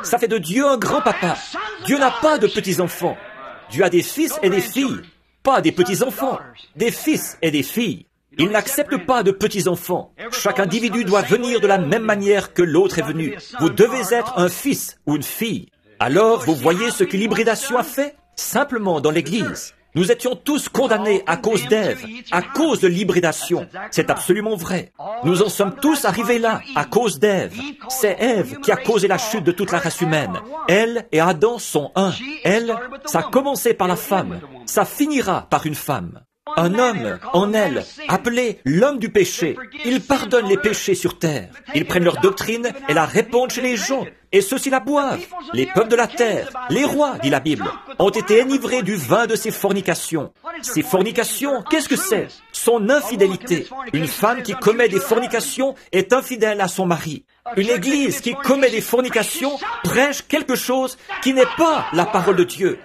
Ça fait de Dieu un grand-papa. Dieu n'a pas de petits-enfants. Dieu a des fils et des filles, pas des petits-enfants, des fils et des filles. Il n'accepte pas de petits-enfants. Chaque individu doit venir de la même manière que l'autre est venu. Vous devez être un fils ou une fille. Alors, vous voyez ce que l'hybridation a fait? Simplement dans l'Église. Nous étions tous condamnés à cause d'Ève, à cause de l'hybridation. C'est absolument vrai. Nous en sommes tous arrivés là, à cause d'Ève. C'est Ève qui a causé la chute de toute la race humaine. Elle et Adam sont un. Elle, ça a commencé par la femme. Ça finira par une femme. Un homme, en elle, appelé l'homme du péché. Il pardonne les péchés sur terre. Ils prennent leur doctrine et la répandent chez les gens. Et ceux-ci la boivent. Les peuples de la terre, les rois, dit la Bible, ont été enivrés du vin de ces fornications. Ces fornications, qu'est-ce que c'est? Son infidélité. Une femme qui commet des fornications est infidèle à son mari. Une église qui commet des fornications prêche quelque chose qui n'est pas la parole de Dieu.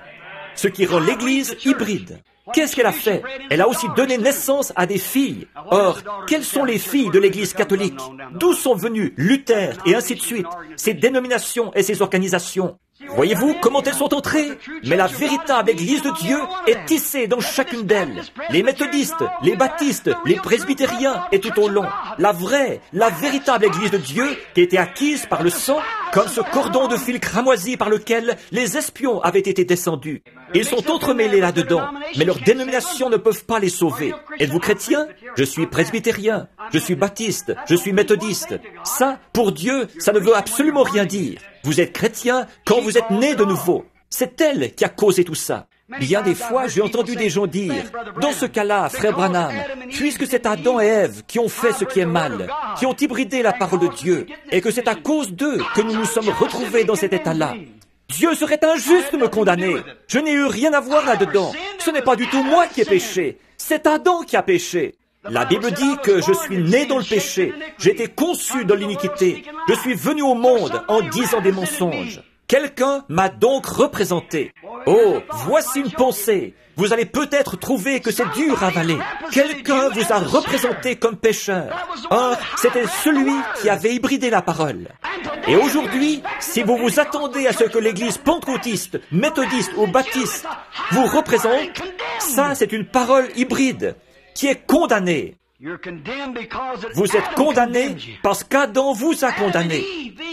Ce qui rend l'église hybride. Qu'est-ce qu'elle a fait? Elle a aussi donné naissance à des filles. Or, quelles sont les filles de l'Église catholique? D'où sont venues Luther et ainsi de suite, ces dénominations et ces organisations? Voyez-vous comment elles sont entrées? Mais la véritable Église de Dieu est tissée dans chacune d'elles. Les méthodistes, les baptistes, les presbytériens et tout au long. La véritable Église de Dieu qui a été acquise par le sang, comme ce cordon de fil cramoisi par lequel les espions avaient été descendus. Ils sont entremêlés là-dedans, mais leurs dénominations ne peuvent pas les sauver. Êtes-vous chrétien? Je suis presbytérien, je suis baptiste, je suis méthodiste. Ça, pour Dieu, ça ne veut absolument rien dire. Vous êtes chrétien quand vous êtes né de nouveau. C'est elle qui a causé tout ça. Bien des fois, j'ai entendu des gens dire, dans ce cas-là, frère Branham, puisque c'est Adam et Ève qui ont fait ce qui est mal, qui ont hybridé la parole de Dieu, et que c'est à cause d'eux que nous nous sommes retrouvés dans cet état-là, Dieu serait injuste de me condamner. Je n'ai eu rien à voir là-dedans. Ce n'est pas du tout moi qui ai péché. C'est Adam qui a péché. La Bible dit que je suis né dans le péché. J'ai été conçu dans l'iniquité. Je suis venu au monde en disant des mensonges. Quelqu'un m'a donc représenté. Oh, voici une pensée. Vous allez peut-être trouver que c'est dur à avaler. Quelqu'un vous a représenté comme pécheur. Or, c'était celui qui avait hybridé la parole. Et aujourd'hui, si vous vous attendez à ce que l'Église pentecôtiste, méthodiste ou baptiste vous représente, ça c'est une parole hybride qui est condamnée. Vous êtes condamné parce qu'Adam vous a condamné.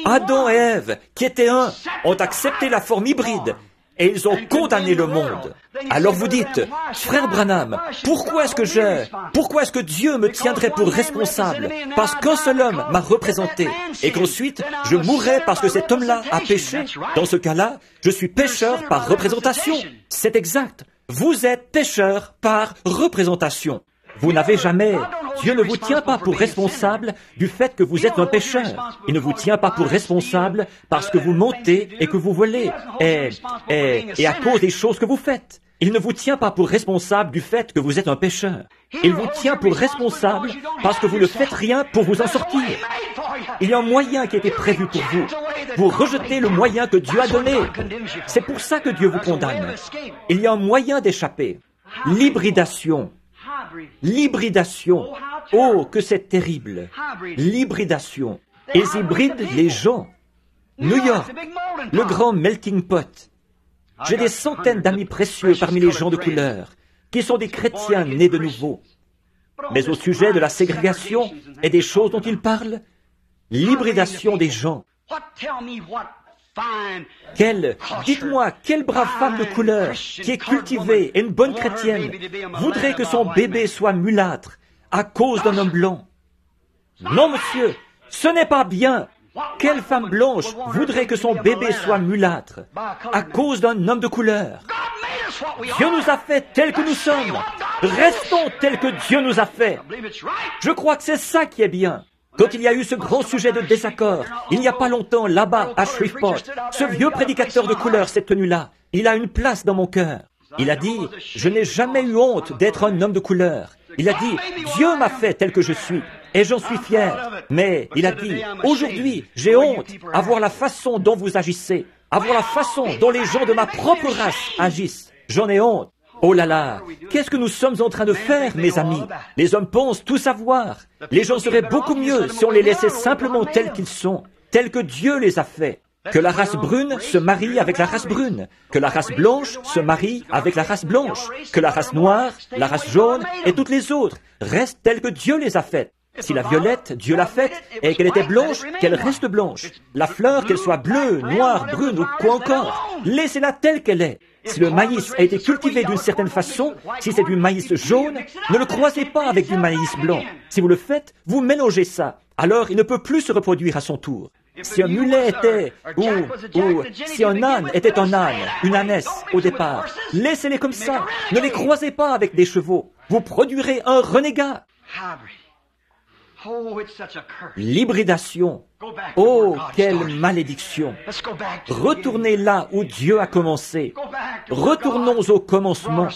Adam et Ève, qui étaient un, ont accepté la forme hybride et ils ont condamné le monde. Alors vous dites, frère Branham, pourquoi est-ce que Dieu me tiendrait pour responsable parce qu'un seul homme m'a représenté et qu'ensuite je mourrais parce que cet homme-là a péché? Dans ce cas-là, je suis pécheur par représentation. C'est exact. Vous êtes pécheur par représentation. Vous n'avez jamais... Dieu ne vous tient pas pour responsable du fait que vous êtes un pécheur. Il ne vous tient pas pour responsable parce que vous mentez et que vous volez et à cause des choses que vous faites. Il ne vous tient pas pour responsable du fait que vous êtes un pécheur. Il vous tient pour responsable parce que vous ne faites rien pour vous en sortir. Il y a un moyen qui a été prévu pour vous. Vous rejetez le moyen que Dieu a donné. C'est pour ça que Dieu vous condamne. Il y a un moyen d'échapper. L'hybridation. L'hybridation. Oh, que c'est terrible. L'hybridation. Ils hybrident les gens. New York, le grand melting pot. J'ai des centaines d'amis précieux parmi les gens de couleur, qui sont des chrétiens nés de nouveau. Mais au sujet de la ségrégation et des choses dont ils parlent, l'hybridation des gens. Dites-moi, quelle brave femme de couleur, qui est cultivée et une bonne chrétienne, voudrait que son bébé soit mulâtre à cause d'un homme blanc? Non, monsieur, ce n'est pas bien. Quelle femme blanche voudrait que son bébé soit mulâtre à cause d'un homme de couleur? Dieu nous a fait tels que nous sommes. Restons tels que Dieu nous a fait. Je crois que c'est ça qui est bien. Quand il y a eu ce grand sujet de désaccord, il n'y a pas longtemps, là-bas, à Shreveport, ce vieux prédicateur de couleur s'est tenu là. Il a une place dans mon cœur. Il a dit, je n'ai jamais eu honte d'être un homme de couleur. Il a dit, Dieu m'a fait tel que je suis, et j'en suis fier. Mais, il a dit, aujourd'hui, j'ai honte à voir la façon dont vous agissez, à voir la façon dont les gens de ma propre race agissent. J'en ai honte. Oh là là, qu'est-ce que nous sommes en train de faire, mes amis? Les hommes pensent tout savoir. Les gens seraient beaucoup mieux si on les laissait simplement tels qu'ils sont, tels que Dieu les a faits. Que la race brune se marie avec la race brune, que la race blanche se marie avec la race blanche, que la race noire, la race jaune et toutes les autres restent telles que Dieu les a faites. Si la violette, Dieu l'a faite, et qu'elle était blanche, qu'elle reste blanche. La fleur, qu'elle soit bleue, noire, brune ou quoi encore, laissez-la telle qu'elle est. Si le maïs a été cultivé d'une certaine façon, si c'est du maïs jaune, ne le croisez pas avec du maïs blanc. Si vous le faites, vous mélangez ça. Alors il ne peut plus se reproduire à son tour. Si un mulet était, ou si un âne était un âne, une ânesse au départ, laissez-les comme ça. Ne les croisez pas avec des chevaux. Vous produirez un renégat. L'hybridation. Oh, quelle malédiction! Retournez là où Dieu a commencé. Retournons au commencement.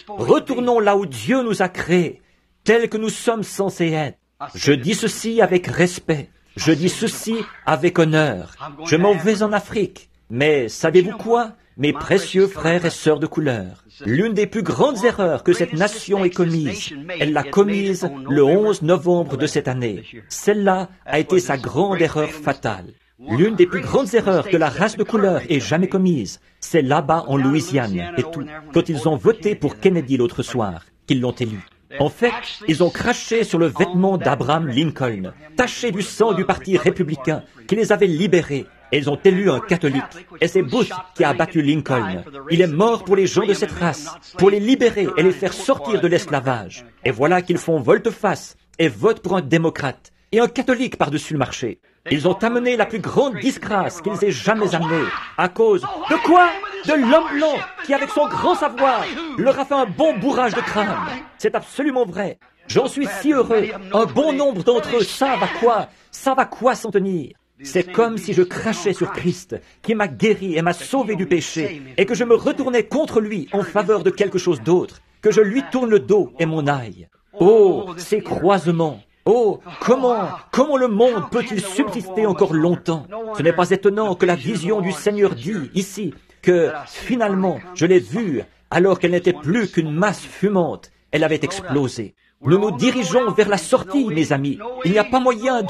Retournons là où Dieu nous a créés, tels que nous sommes censés être. Je dis ceci avec respect. Je dis ceci avec honneur. Je m'en vais en Afrique. Mais savez-vous quoi, mes précieux frères et sœurs de couleur? L'une des plus grandes erreurs que cette nation ait commise, elle l'a commise le 11 novembre de cette année. Celle-là a été sa grande erreur fatale. L'une des plus grandes erreurs que la race de couleur ait jamais commise, c'est là-bas en Louisiane et tout, quand ils ont voté pour Kennedy l'autre soir, qu'ils l'ont élu. En fait, ils ont craché sur le vêtement d'Abraham Lincoln, taché du sang du Parti républicain qui les avait libérés. Et ils ont élu un catholique. Et c'est Booth qui a abattu Lincoln. Il est mort pour les gens de cette race, pour les libérer et les faire sortir de l'esclavage. Et voilà qu'ils font volte-face et votent pour un démocrate et un catholique par-dessus le marché. Ils ont amené la plus grande disgrâce qu'ils aient jamais amenée. À cause de quoi? De l'homme blanc qui, avec son grand savoir, leur a fait un bon bourrage de crâne. C'est absolument vrai. J'en suis si heureux. Un bon nombre d'entre eux savent à quoi s'en tenir. C'est comme si je crachais sur Christ, qui m'a guéri et m'a sauvé du péché, et que je me retournais contre lui en faveur de quelque chose d'autre, que je lui tourne le dos et m'en aille. Oh, ces croisements! Oh, comment le monde peut-il subsister encore longtemps? Ce n'est pas étonnant que la vision du Seigneur dit ici que, finalement, je l'ai vue alors qu'elle n'était plus qu'une masse fumante. Elle avait explosé. Nous nous dirigeons vers la sortie, mes amis. Il n'y a pas moyen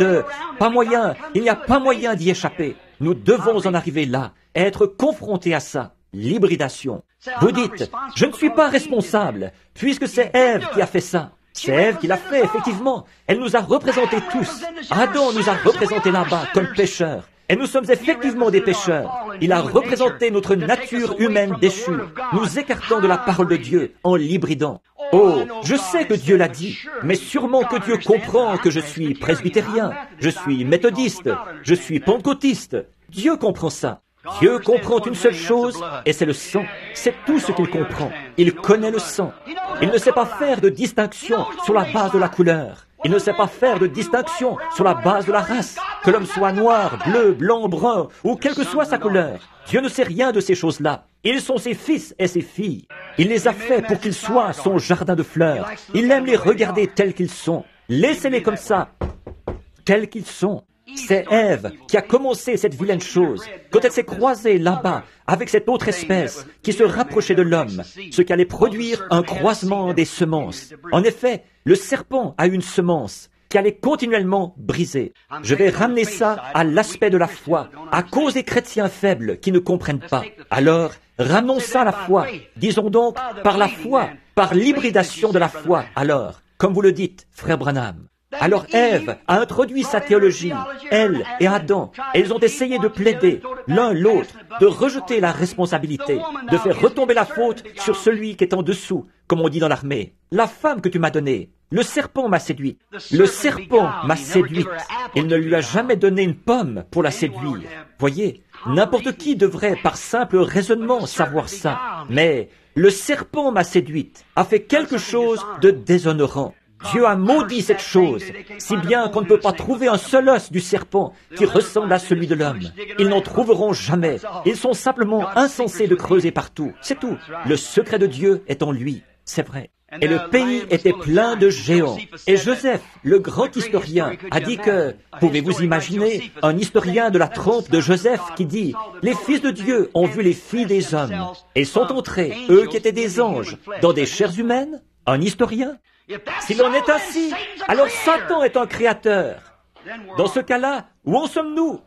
d'y échapper. Nous devons en arriver là, être confrontés à ça. L'hybridation. Vous dites, je ne suis pas responsable, puisque c'est Ève qui a fait ça. C'est Ève qui l'a fait, effectivement. Elle nous a représentés tous. Adam nous a représentés là-bas comme pécheurs. Et nous sommes effectivement des pécheurs. Il a représenté notre nature humaine déchue, nous écartant de la parole de Dieu en l'hybridant. Oh, je sais que Dieu l'a dit, mais sûrement que Dieu comprend que je suis presbytérien, je suis méthodiste, je suis pentecôtiste. Dieu comprend ça. Dieu comprend une seule chose, et c'est le sang. C'est tout ce qu'il comprend. Il connaît le sang. Il ne sait pas faire de distinction sur la base de la couleur. Il ne sait pas faire de distinction sur la base de la race. Que l'homme soit noir, bleu, blanc, brun, ou quelle que soit sa couleur. Dieu ne sait rien de ces choses-là. Ils sont ses fils et ses filles. Il les a faits pour qu'ils soient son jardin de fleurs. Il aime les regarder tels qu'ils sont. Laissez-les comme ça, tels qu'ils sont. C'est Ève qui a commencé cette vilaine chose, quand elle s'est croisée là-bas avec cette autre espèce qui se rapprochait de l'homme, ce qui allait produire un croisement des semences. En effet, le serpent a une semence qui allait continuellement briser. Je vais ramener ça à l'aspect de la foi, à cause des chrétiens faibles qui ne comprennent pas. Alors, ramenons ça à la foi. Disons donc par la foi, par l'hybridation de la foi. Alors, comme vous le dites, frère Branham. Alors Ève a introduit sa théologie, elle et Adam, et ils ont essayé de plaider l'un l'autre, de rejeter la responsabilité, de faire retomber la faute sur celui qui est en dessous, comme on dit dans l'armée. La femme que tu m'as donnée, le serpent m'a séduite. Le serpent m'a séduite. Il ne lui a jamais donné une pomme pour la séduire. Voyez, n'importe qui devrait par simple raisonnement savoir ça. Mais le serpent m'a séduite, a fait quelque chose de déshonorant. Dieu a maudit cette chose, si bien qu'on ne peut pas trouver un seul os du serpent qui ressemble à celui de l'homme. Ils n'en trouveront jamais. Ils sont simplement insensés de creuser partout. C'est tout. Le secret de Dieu est en lui. C'est vrai. Et le pays était plein de géants. Et Joseph, le grand historien, a dit que, pouvez-vous imaginer, un historien de la trempe de Joseph qui dit, les fils de Dieu ont vu les filles des hommes, et sont entrés, eux qui étaient des anges, dans des chairs humaines? Un historien? S'il en est ainsi, alors Satan est un créateur. Dans ce cas-là, où en sommes-nous?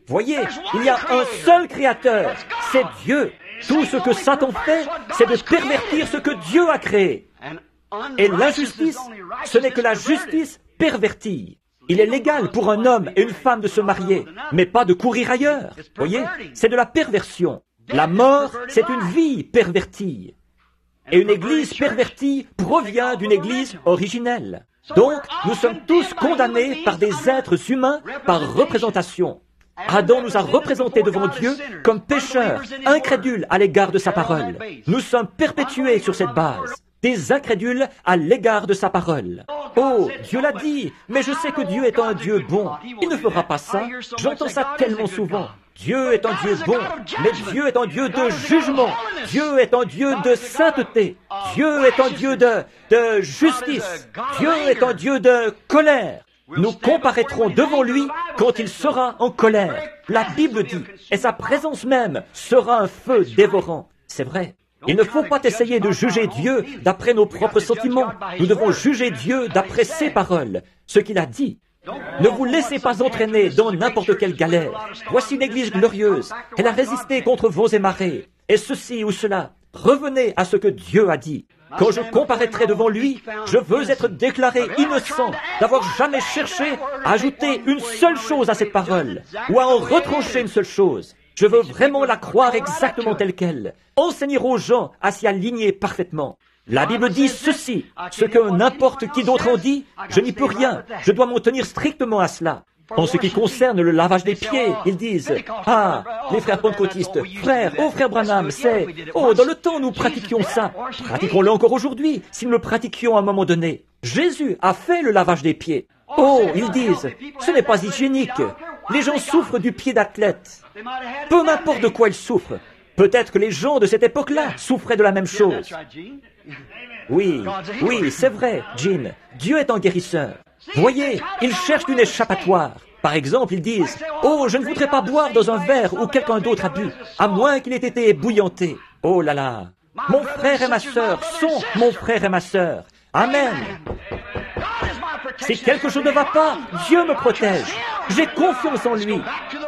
Voyez, il y a un seul Créateur, c'est Dieu. Tout ce que Satan fait, c'est de pervertir ce que Dieu a créé. Et l'injustice, ce n'est que la justice pervertie. Il est légal pour un homme et une femme de se marier, mais pas de courir ailleurs. Voyez, c'est de la perversion. La mort, c'est une vie pervertie. Et une église pervertie provient d'une église originelle. Donc, nous sommes tous condamnés par des êtres humains par représentation. Adam nous a représentés devant Dieu comme pécheurs, incrédules à l'égard de sa parole. Nous sommes perpétués sur cette base, des incrédules à l'égard de sa parole. Oh, Dieu l'a dit, mais je sais que Dieu est un Dieu bon. Il ne fera pas ça. J'entends ça tellement souvent. Dieu est un Dieu bon, mais Dieu est un Dieu de jugement. Dieu est un Dieu de sainteté. Dieu est un Dieu de justice. Dieu est un Dieu de colère. Nous comparaîtrons devant lui quand il sera en colère. La Bible dit, et sa présence même sera un feu dévorant. C'est vrai. Il ne faut pas essayer de juger Dieu d'après nos propres sentiments. Nous devons juger Dieu d'après ses paroles, ce qu'il a dit. Ne vous laissez pas entraîner dans n'importe quelle galère. Voici une église glorieuse. Elle a résisté contre vents et marées. Et ceci ou cela. Revenez à ce que Dieu a dit. Quand je comparaîtrai devant lui, je veux être déclaré innocent d'avoir jamais cherché à ajouter une seule chose à cette parole ou à en retrancher une seule chose. Je veux vraiment la croire exactement telle qu'elle. Enseigner aux gens à s'y aligner parfaitement. La Bible dit ceci, ce que n'importe qui d'autre en dit, je n'y peux rien, je dois m'en tenir strictement à cela. En ce qui concerne le lavage des pieds, ils disent, ah, les frères pentecôtistes, frères, oh frère Branham, c'est, oh, dans le temps nous pratiquions ça, pratiquons-le encore aujourd'hui, si nous le pratiquions à un moment donné. Jésus a fait le lavage des pieds. Oh, ils disent, ce n'est pas hygiénique, les gens souffrent du pied d'athlète. Peu m'importe de quoi ils souffrent. Peut-être que les gens de cette époque-là souffraient de la même chose. Oui, c'est vrai, Jean. Dieu est un guérisseur. Voyez, ils cherchent une échappatoire. Par exemple, ils disent, « Oh, je ne voudrais pas boire dans un verre où quelqu'un d'autre a bu, à moins qu'il ait été ébouillanté. » Oh là là. Mon frère et ma sœur sont mon frère et ma sœur. Amen. Si quelque chose ne va pas, Dieu me protège. J'ai confiance en lui.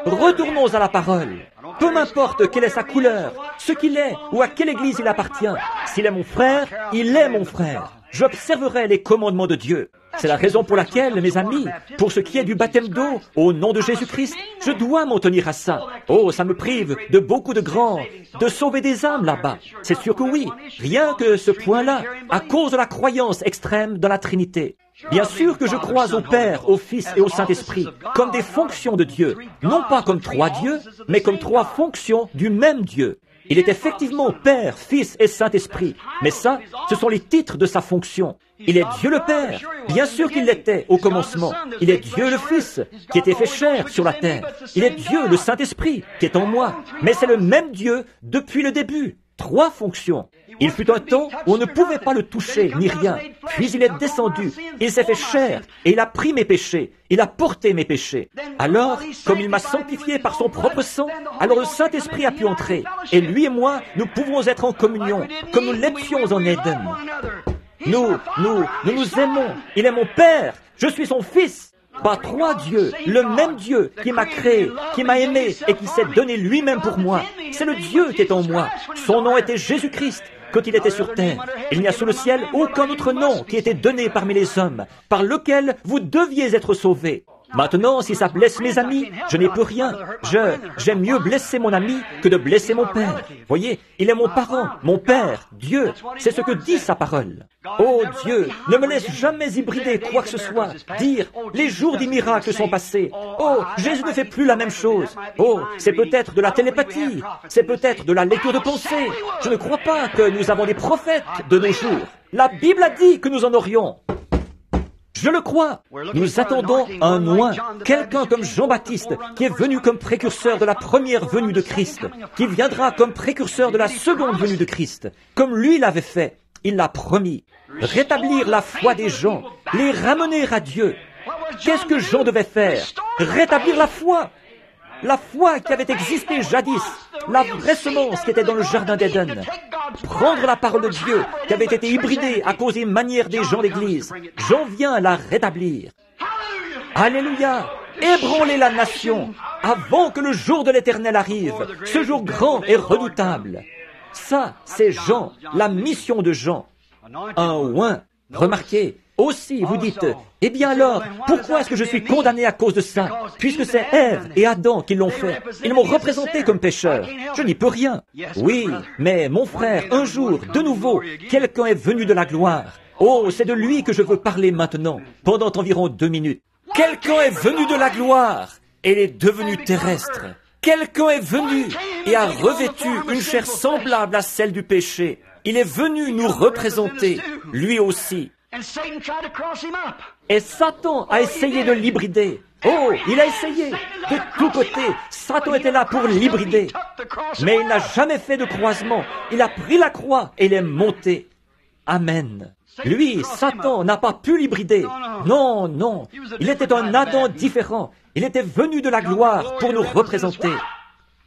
Retournons à la parole. Peu m'importe quelle est sa couleur, ce qu'il est ou à quelle église il appartient. S'il est mon frère, il est mon frère. J'observerai les commandements de Dieu. C'est la raison pour laquelle, mes amis, pour ce qui est du baptême d'eau, au nom de Jésus-Christ, je dois m'en tenir à ça. Oh, ça me prive de beaucoup de grands, de sauver des âmes là-bas. C'est sûr que oui, rien que ce point-là, à cause de la croyance extrême dans la Trinité. Bien sûr que je crois au Père, au Fils et au Saint-Esprit, comme des fonctions de Dieu, non pas comme trois dieux, mais comme trois fonctions du même Dieu. Il est effectivement Père, Fils et Saint-Esprit, mais ça, ce sont les titres de sa fonction. Il est Dieu le Père, bien sûr qu'il l'était au commencement. Il est Dieu le Fils, qui était fait chair sur la terre. Il est Dieu le Saint-Esprit, qui est en moi, mais c'est le même Dieu depuis le début. Trois fonctions. Il fut un temps où on ne pouvait pas le toucher, ni rien. Puis il est descendu, il s'est fait chair, et il a pris mes péchés, il a porté mes péchés. Alors, comme il m'a sanctifié par son propre sang, alors le Saint-Esprit a pu entrer. Et lui et moi, nous pouvons être en communion, comme nous l'étions en Éden. Nous nous aimons. Il est mon Père, je suis son Fils. Pas trois dieux, le même Dieu qui m'a créé, qui m'a aimé et qui s'est donné lui-même pour moi. C'est le Dieu qui est en moi. Son nom était Jésus-Christ quand il était sur terre. Il n'y a sous le ciel aucun autre nom qui était donné parmi les hommes, par lequel vous deviez être sauvés. Maintenant, si ça blesse mes amis, je n'y peux rien. J'aime mieux blesser mon ami que de blesser mon père. Voyez, il est mon parent, mon père, Dieu. C'est ce que dit sa parole. Oh Dieu, ne me laisse jamais hybrider quoi que ce soit. Dire, les jours des miracles sont passés. Oh, Jésus ne fait plus la même chose. Oh, c'est peut-être de la télépathie. C'est peut-être de la lecture de pensée. Je ne crois pas que nous avons des prophètes de nos jours. La Bible a dit que nous en aurions. Je le crois. Nous attendons un oint, quelqu'un comme Jean-Baptiste, qui est venu comme précurseur de la première venue de Christ, qui viendra comme précurseur de la seconde venue de Christ, comme lui l'avait fait. Il l'a promis. Rétablir la foi des gens, les ramener à Dieu. Qu'est-ce que Jean devait faire? Rétablir la foi. La foi qui avait existé jadis, la vraie semence qui était dans le jardin d'Éden. Prendre la parole de Dieu qui avait été hybridée à cause des manières des gens d'Église. Jean vient la rétablir. Alléluia. ébranler la nation avant que le jour de l'Éternel arrive, ce jour grand et redoutable. Ça, c'est Jean, la mission de Jean. Un oint. Remarquez, aussi, vous dites, eh bien alors, pourquoi est-ce que je suis condamné à cause de ça? Puisque c'est Ève et Adam qui l'ont fait. Ils m'ont représenté comme pécheur. Je n'y peux rien. Oui, mais mon frère, un jour, de nouveau, quelqu'un est venu de la gloire. Oh, c'est de lui que je veux parler maintenant, pendant environ 2 minutes. Quelqu'un est venu de la gloire et il est devenu terrestre. Quelqu'un est venu et a revêtu une chair semblable à celle du péché. Il est venu nous représenter, lui aussi. Et Satan a essayé de l'hybrider. Oh, il a essayé. De tous côtés, Satan était là pour l'hybrider. Mais il n'a jamais fait de croisement. Il a pris la croix et il est monté. Amen. Lui, Satan, n'a pas pu l'hybrider. Non, non. Il était un Adam différent. Il était venu de la gloire pour nous représenter.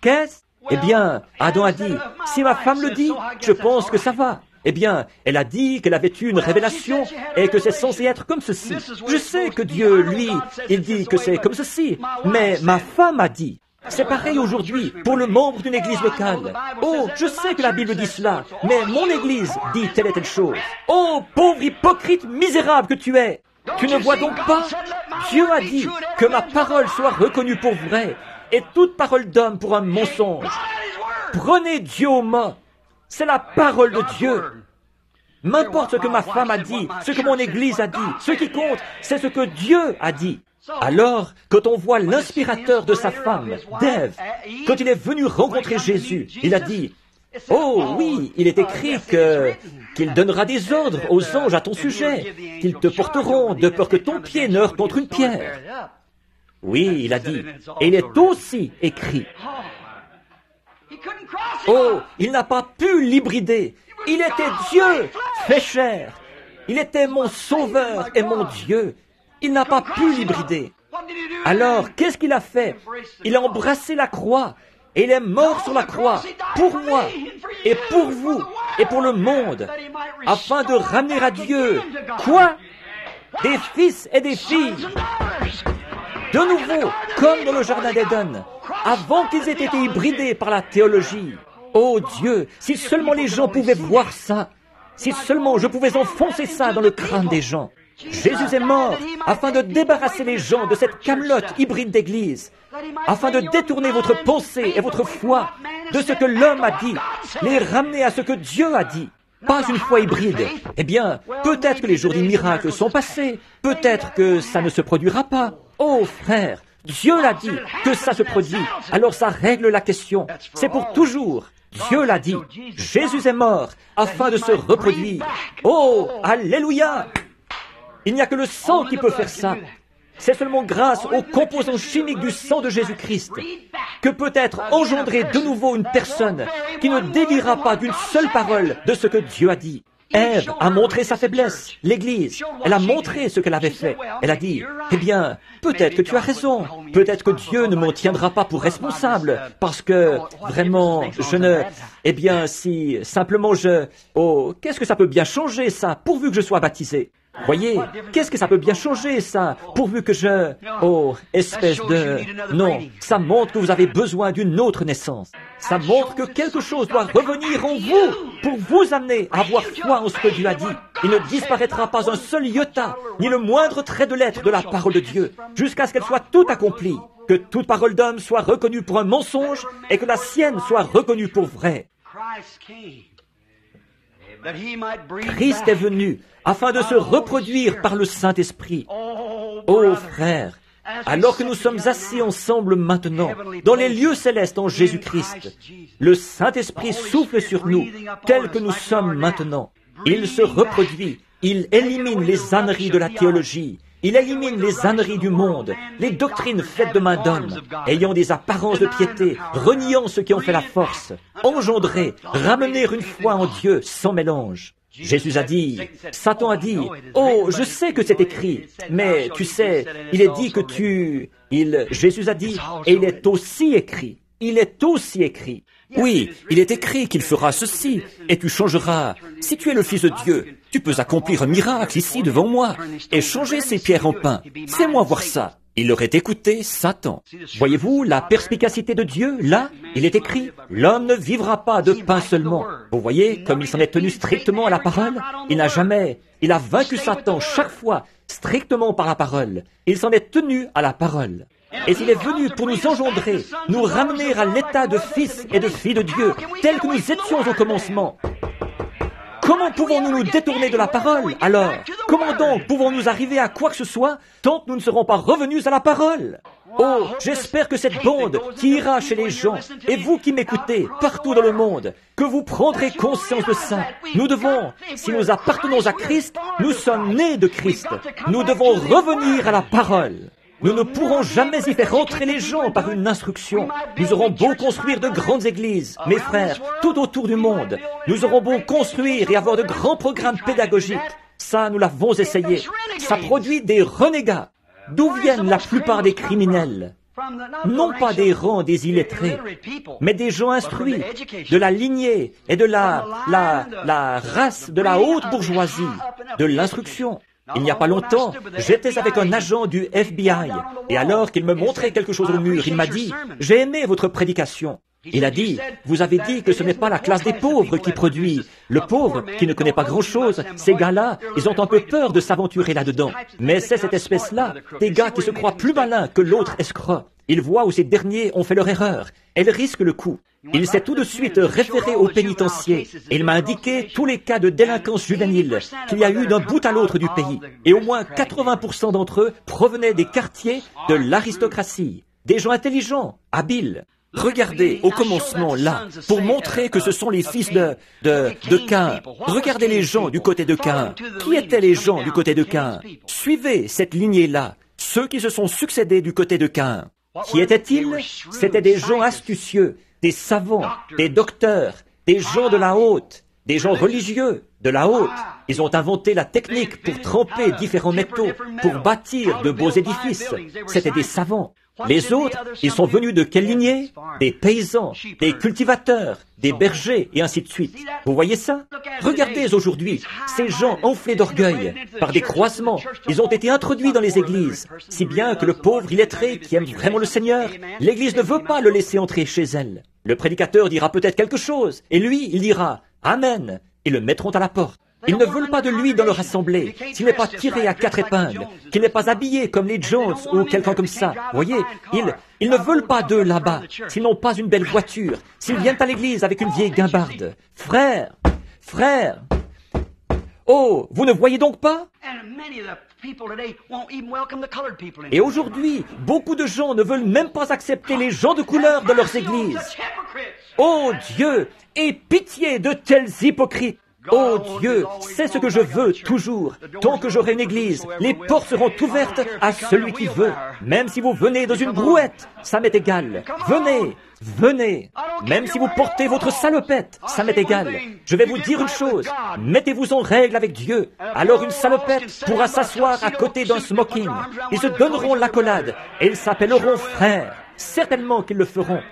Qu'est-ce? Eh bien, Adam a dit, si ma femme le dit, je pense que ça va. Eh bien, elle a dit qu'elle avait eu une révélation et que c'est censé être comme ceci. Je sais que Dieu, lui, il dit que c'est comme ceci, mais ma femme a dit. C'est pareil aujourd'hui pour le membre d'une église locale. Oh, je sais que la Bible dit cela, mais mon église dit telle et telle chose. Oh, pauvre hypocrite misérable que tu es! Tu ne vois donc pas? Dieu a dit que ma parole soit reconnue pour vraie et toute parole d'homme pour un mensonge. Prenez Dieu au mot. C'est la parole de Dieu. M'importe ce que ma femme a dit, ce que mon église a dit, ce qui compte, c'est ce que Dieu a dit. Alors, quand on voit l'inspirateur de sa femme, d'Ève, quand il est venu rencontrer Jésus, il a dit, « Oh oui, il est écrit qu'il donnera des ordres aux anges à ton sujet, qu'ils te porteront de peur que ton pied ne heurte contre une pierre. » Oui, il a dit, et il est aussi écrit. Oh, il n'a pas pu l'hybrider. Il était Dieu, fait chair. Il était mon sauveur et mon Dieu. Il n'a pas pu l'hybrider. Alors, qu'est-ce qu'il a fait? Il a embrassé la croix et il est mort sur la croix pour moi et pour vous et pour le monde, afin de ramener à Dieu, quoi? Des fils et des filles. De nouveau, comme dans le jardin d'Éden, avant qu'ils aient été hybridés par la théologie. Oh Dieu, si seulement les gens pouvaient voir ça, si seulement je pouvais enfoncer ça dans le crâne des gens. Jésus est mort afin de débarrasser les gens de cette camelote hybride d'église, afin de détourner votre pensée et votre foi de ce que l'homme a dit, les ramener à ce que Dieu a dit. Pas une foi hybride. Eh bien, peut-être que les jours des miracles sont passés, peut-être que ça ne se produira pas. Oh frère, Dieu l'a dit que ça se produit, alors ça règle la question. C'est pour toujours. Dieu l'a dit. Jésus est mort afin de se reproduire. Oh, alléluia! Il n'y a que le sang qui peut faire ça. C'est seulement grâce aux composants chimiques du sang de Jésus-Christ que peut être engendrée de nouveau une personne qui ne déviera pas d'une seule parole de ce que Dieu a dit. Ève a montré sa faiblesse, l'Église. Elle a montré ce qu'elle avait fait. Elle a dit, eh bien, peut-être que tu as raison. Peut-être que Dieu ne m'en tiendra pas pour responsable, parce que, vraiment, eh bien, si, simplement oh, qu'est-ce que ça peut bien changer, ça, pourvu que je sois baptisé? Voyez, qu'est-ce que ça peut bien changer, ça, pourvu que oh, espèce de... Non, ça montre que vous avez besoin d'une autre naissance. Ça montre que quelque chose doit revenir en vous pour vous amener à avoir foi en ce que Dieu a dit. Il ne disparaîtra pas un seul iota, ni le moindre trait de lettre de la parole de Dieu, jusqu'à ce qu'elle soit toute accomplie, que toute parole d'homme soit reconnue pour un mensonge et que la sienne soit reconnue pour vraie. Christ est venu afin de se reproduire par le Saint-Esprit. Oh frères, alors que nous sommes assis ensemble maintenant, dans les lieux célestes en Jésus-Christ, le Saint-Esprit souffle sur nous, tel que nous sommes maintenant. Il se reproduit, il élimine les âneries de la théologie, il élimine les âneries du monde, les doctrines faites de main d'homme, ayant des apparences de piété, reniant ceux qui ont fait la force, engendrer, ramener une foi en Dieu sans mélange. Jésus a dit, Satan a dit, « Oh, je sais que c'est écrit, mais tu sais, il est dit que Jésus a dit, et il est aussi écrit. Il est aussi écrit. Oui, il est écrit qu'il fera ceci, et tu changeras. Si tu es le Fils de Dieu, tu peux accomplir un miracle ici devant moi, et changer ces pierres en pain. Fais-moi voir ça. Il aurait écouté Satan. Voyez-vous la perspicacité de Dieu? Là, il est écrit, l'homme ne vivra pas de pain seulement. Vous voyez, comme il s'en est tenu strictement à la parole, il a vaincu Satan chaque fois, strictement par la parole. Il s'en est tenu à la parole. Et il est venu pour nous engendrer, nous ramener à l'état de fils et de filles de Dieu, tel que nous étions au commencement. Comment pouvons-nous nous détourner de la parole, alors? Comment donc pouvons-nous arriver à quoi que ce soit tant que nous ne serons pas revenus à la parole? Oh, j'espère que cette bande qui ira chez les gens, et vous qui m'écoutez partout dans le monde, que vous prendrez conscience de ça. Nous devons, si nous appartenons à Christ, nous sommes nés de Christ. Nous devons revenir à la parole. Nous ne pourrons jamais y faire entrer les gens par une instruction. Nous aurons beau construire de grandes églises, mes frères, tout autour du monde. Nous aurons beau construire et avoir de grands programmes pédagogiques. Ça, nous l'avons essayé. Ça produit des renégats. D'où viennent la plupart des criminels? Non pas des rangs des illettrés, mais des gens instruits, de la lignée et de la race de la haute bourgeoisie, de l'instruction. Il n'y a pas longtemps, j'étais avec un agent du FBI, et alors qu'il me montrait quelque chose au mur, il m'a dit, « J'ai aimé votre prédication. » Il a dit, « Vous avez dit que ce n'est pas la classe des pauvres qui produit. Le pauvre, qui ne connaît pas grand-chose, ces gars-là, ils ont un peu peur de s'aventurer là-dedans. Mais c'est cette espèce-là, des gars qui se croient plus malins que l'autre escroc. Ils voient où ces derniers ont fait leur erreur. Elles risquent le coup. » Il s'est tout de suite référé au pénitencier et il m'a indiqué tous les cas de délinquance juvénile qu'il y a eu d'un bout à l'autre du pays. Et au moins 80% d'entre eux provenaient des quartiers de l'aristocratie. Des gens intelligents, habiles. Regardez au commencement là, pour montrer que ce sont les fils de Caïn. Regardez les gens du côté de Caïn. Qui étaient les gens du côté de Caïn? Suivez cette lignée-là, ceux qui se sont succédés du côté de Caïn. Qui étaient-ils? C'étaient des gens astucieux, des savants, des docteurs, des gens de la haute, des gens religieux de la haute. Ils ont inventé la technique pour tremper différents métaux, pour bâtir de beaux édifices. C'étaient des savants. Les autres, ils sont venus de quelle lignée? Des paysans, des cultivateurs, des bergers, et ainsi de suite. Vous voyez ça? Regardez aujourd'hui, ces gens enflés d'orgueil, par des croisements, ils ont été introduits dans les églises, si bien que le pauvre illettré qui aime vraiment le Seigneur, l'Église ne veut pas le laisser entrer chez elle. Le prédicateur dira peut-être quelque chose, et lui, il dira « Amen », et le mettront à la porte. Ils ne veulent pas de lui dans leur assemblée, s'il n'est pas tiré à 4 épingles, qu'il n'est pas habillé comme les Jones ou quelqu'un comme ça. Voyez, ils ne veulent pas d'eux là-bas, s'ils n'ont pas une belle voiture, s'ils viennent à l'église avec une vieille guimbarde. Frères, oh, vous ne voyez donc pas? Et aujourd'hui, beaucoup de gens ne veulent même pas accepter les gens de couleur dans leurs églises. Oh Dieu, aie pitié de tels hypocrites. Oh Dieu, c'est ce que je veux toujours. Tant que j'aurai une église, les portes seront ouvertes à celui qui veut. Même si vous venez dans une brouette, ça m'est égal. Venez. Même si vous portez votre salopette, ça m'est égal. Je vais vous dire une chose. Mettez-vous en règle avec Dieu. Alors une salopette pourra s'asseoir à côté d'un smoking. Ils se donneront l'accolade et ils s'appelleront frères. Certainement qu'ils le feront.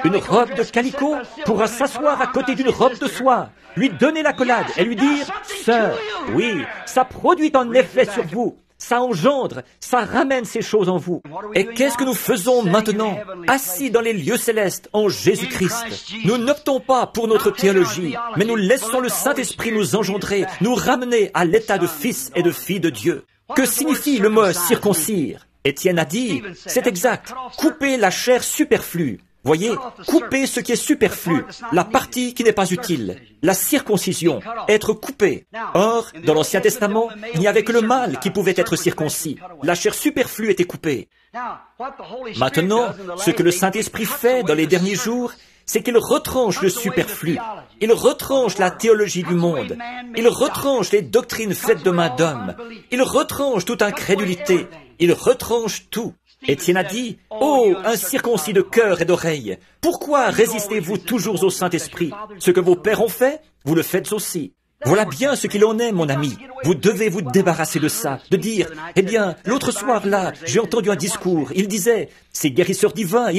Une robe de calicot pourra s'asseoir à côté d'une robe de soie, lui donner l'accolade et lui dire « Sœur, oui, ça produit un effet sur vous. Ça engendre, ça ramène ces choses en vous. » Et qu'est-ce que nous faisons maintenant, assis dans les lieux célestes en Jésus-Christ? Nous n'optons pas pour notre théologie, mais nous laissons le Saint-Esprit nous engendrer, nous ramener à l'état de fils et de filles de Dieu. Que signifie le mot circoncire? Étienne a dit, c'est exact, couper la chair superflue. Voyez, couper ce qui est superflu, la partie qui n'est pas utile, la circoncision, être coupé. Or, dans l'Ancien Testament, il n'y avait que le mâle qui pouvait être circoncis. La chair superflue était coupée. Maintenant, ce que le Saint-Esprit fait dans les derniers jours, c'est qu'il retranche le superflu. Il retranche la théologie du monde. Il retranche les doctrines faites de main d'homme. Il retranche toute incrédulité. Il retranche tout. Étienne a dit, « Oh, un circoncis de cœur et d'oreille, pourquoi résistez-vous toujours au Saint-Esprit? Ce que vos pères ont fait, vous le faites aussi. » Voilà bien ce qu'il en est, mon ami. Vous devez vous débarrasser de ça, de dire, « Eh bien, l'autre soir, là, j'ai entendu un discours. Il disait, ces guérisseurs divins,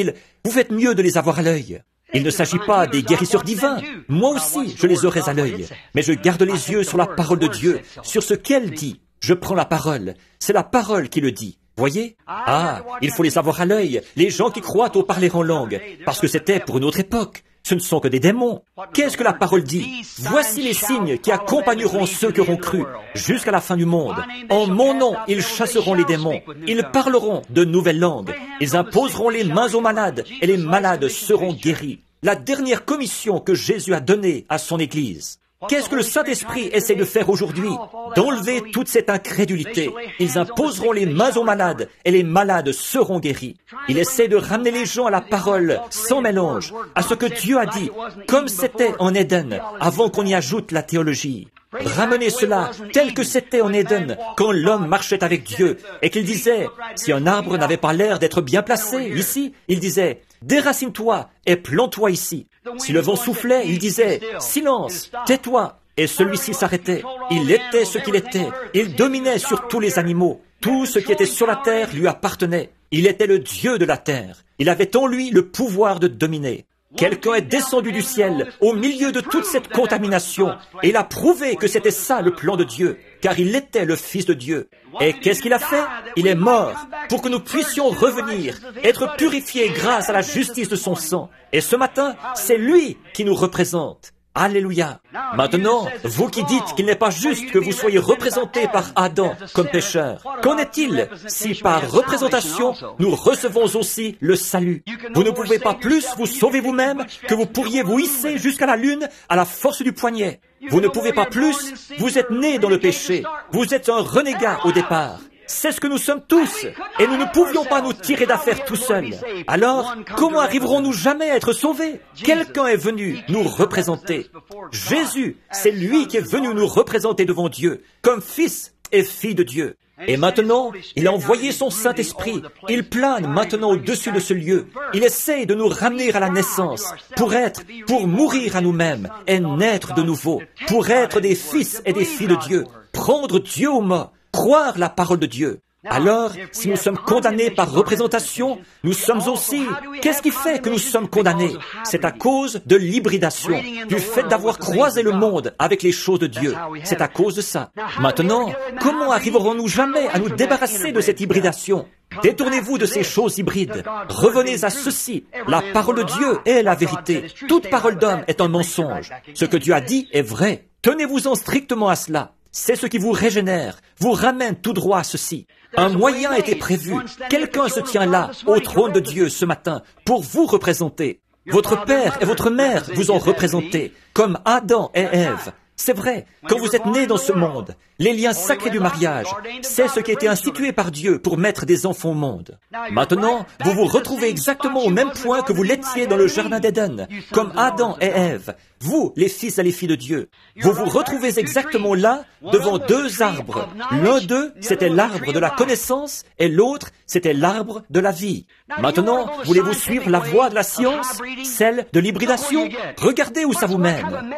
vous faites mieux de les avoir à l'œil. » Il ne s'agit pas des guérisseurs divins. Moi aussi, je les aurais à l'œil. Mais je garde les yeux sur la parole de Dieu, sur ce qu'elle dit. Je prends la parole. C'est la parole qui le dit. Voyez? Ah, il faut les avoir à l'œil, les gens qui croient au parler en langue, parce que c'était pour une autre époque. Ce ne sont que des démons. Qu'est-ce que la parole dit? Voici les signes qui accompagneront ceux qui auront cru jusqu'à la fin du monde. En mon nom, ils chasseront les démons. Ils parleront de nouvelles langues. Ils imposeront les mains aux malades et les malades seront guéris. La dernière commission que Jésus a donnée à son Église. Qu'est-ce que le Saint-Esprit essaie de faire aujourd'hui? D'enlever toute cette incrédulité. Ils imposeront les mains aux malades et les malades seront guéris. Il essaie de ramener les gens à la parole, sans mélange, à ce que Dieu a dit, comme c'était en Éden, avant qu'on y ajoute la théologie. Ramener cela tel que c'était en Éden, quand l'homme marchait avec Dieu, et qu'il disait, si un arbre n'avait pas l'air d'être bien placé ici, il disait, déracine-toi et plante-toi ici. Si le vent soufflait, il disait, silence, tais-toi. Et celui-ci s'arrêtait. Il était ce qu'il était. Il dominait sur tous les animaux. Tout ce qui était sur la terre lui appartenait. Il était le Dieu de la terre. Il avait en lui le pouvoir de dominer. Quelqu'un est descendu du ciel au milieu de toute cette contamination et il a prouvé que c'était ça le plan de Dieu, car il était le Fils de Dieu. Et qu'est-ce qu'il a fait? Il est mort pour que nous puissions revenir, être purifiés grâce à la justice de son sang. Et ce matin, c'est lui qui nous représente. Alléluia. Maintenant, vous qui dites qu'il n'est pas juste que vous soyez représentés par Adam comme pécheur, qu'en est-il si par représentation, nous recevons aussi le salut? Vous ne pouvez pas plus vous sauver vous-même que vous pourriez vous hisser jusqu'à la lune à la force du poignet. Vous ne pouvez pas plus, vous êtes né dans le péché. Vous êtes un renégat au départ. C'est ce que nous sommes tous, et nous ne pouvions pas nous tirer d'affaire tout seuls. Alors, comment arriverons-nous jamais à être sauvés? Quelqu'un est venu nous représenter. Jésus, c'est lui qui est venu nous représenter devant Dieu, comme fils et fille de Dieu. Et maintenant, il a envoyé son Saint-Esprit. Il plane maintenant au-dessus de ce lieu. Il essaie de nous ramener à la naissance, pour mourir à nous-mêmes et naître de nouveau, pour être des fils et des filles de Dieu, prendre Dieu au mot, croire la parole de Dieu. Alors, si nous sommes condamnés par représentation, nous sommes aussi... Qu'est-ce qui fait que nous sommes condamnés? C'est à cause de l'hybridation, du fait d'avoir croisé le monde avec les choses de Dieu. C'est à cause de ça. Maintenant, comment arriverons-nous jamais à nous débarrasser de cette hybridation? Détournez-vous de ces choses hybrides. Revenez à ceci. La parole de Dieu est la vérité. Toute parole d'homme est un mensonge. Ce que Dieu a dit est vrai. Tenez-vous-en strictement à cela. C'est ce qui vous régénère, vous ramène tout droit à ceci. Un moyen a été prévu. Quelqu'un se tient là, au trône de Dieu ce matin, pour vous représenter. Votre père et votre mère vous ont représenté, comme Adam et Ève. C'est vrai, quand vous êtes nés dans ce monde, les liens sacrés du mariage, c'est ce qui a été institué par Dieu pour mettre des enfants au monde. Maintenant, vous vous retrouvez exactement au même point que vous l'étiez dans le jardin d'Éden, comme Adam et Ève, vous, les fils et les filles de Dieu. Vous vous retrouvez exactement là, devant deux arbres. L'un d'eux, c'était l'arbre de la connaissance, et l'autre, c'était l'arbre de la vie. Maintenant, voulez-vous suivre la voie de la science, celle de l'hybridation? Regardez où ça vous mène.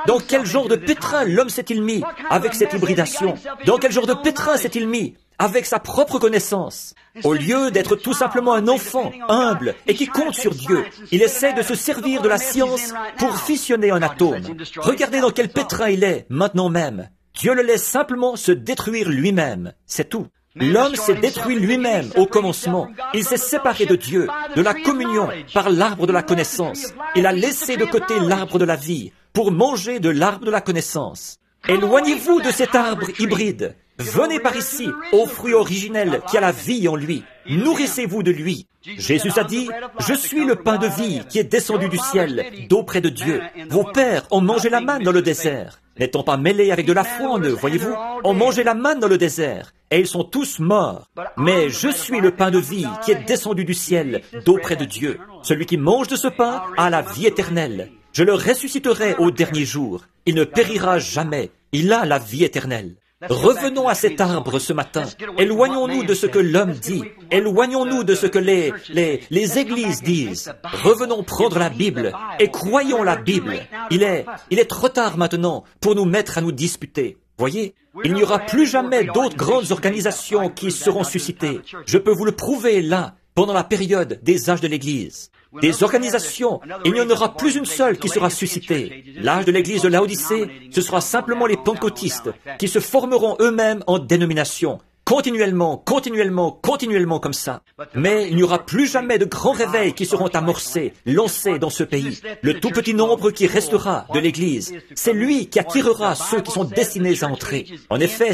Dans quel genre de pétrin l'homme s'est-il mis avec cette hybridation? Dans quel genre de pétrin s'est-il mis avec sa propre connaissance? Au lieu d'être tout simplement un enfant humble et qui compte sur Dieu, il essaie de se servir de la science pour fissionner un atome. Regardez dans quel pétrin il est maintenant même. Dieu le laisse simplement se détruire lui-même. C'est tout. L'homme s'est détruit lui-même au commencement. Il s'est séparé de Dieu, de la communion, par l'arbre de la connaissance. Il a laissé de côté l'arbre de la vie pour manger de l'arbre de la connaissance. Éloignez-vous de cet arbre hybride. Venez par ici, au fruit originel qui a la vie en lui. Nourrissez-vous de lui. Jésus a dit, « Je suis le pain de vie qui est descendu du ciel, d'auprès de Dieu. Vos pères ont mangé la manne dans le désert. N'étant pas mêlés avec de la foi en eux, voyez-vous, ont mangé la manne dans le désert, et ils sont tous morts. Mais je suis le pain de vie qui est descendu du ciel, d'auprès de Dieu. Celui qui mange de ce pain a la vie éternelle. Je le ressusciterai au dernier jour. Il ne périra jamais. Il a la vie éternelle. » Revenons à cet arbre ce matin. Éloignons-nous de ce que l'homme dit. Éloignons-nous de ce que les églises disent. Revenons prendre la Bible et croyons la Bible. Il est trop tard maintenant pour nous mettre à nous disputer. Voyez, il n'y aura plus jamais d'autres grandes organisations qui seront suscitées. Je peux vous le prouver là, pendant la période des âges de l'Église. des organisations. Il n'y en aura plus une seule qui sera suscitée. L'âge de l'église de Laodicée, ce sera simplement les pentecôtistes qui se formeront eux-mêmes en dénomination. Continuellement, continuellement, continuellement comme ça. Mais il n'y aura plus jamais de grands réveils qui seront amorcés, lancés dans ce pays. Le tout petit nombre qui restera de l'Église, c'est lui qui attirera ceux qui sont destinés à entrer. En effet,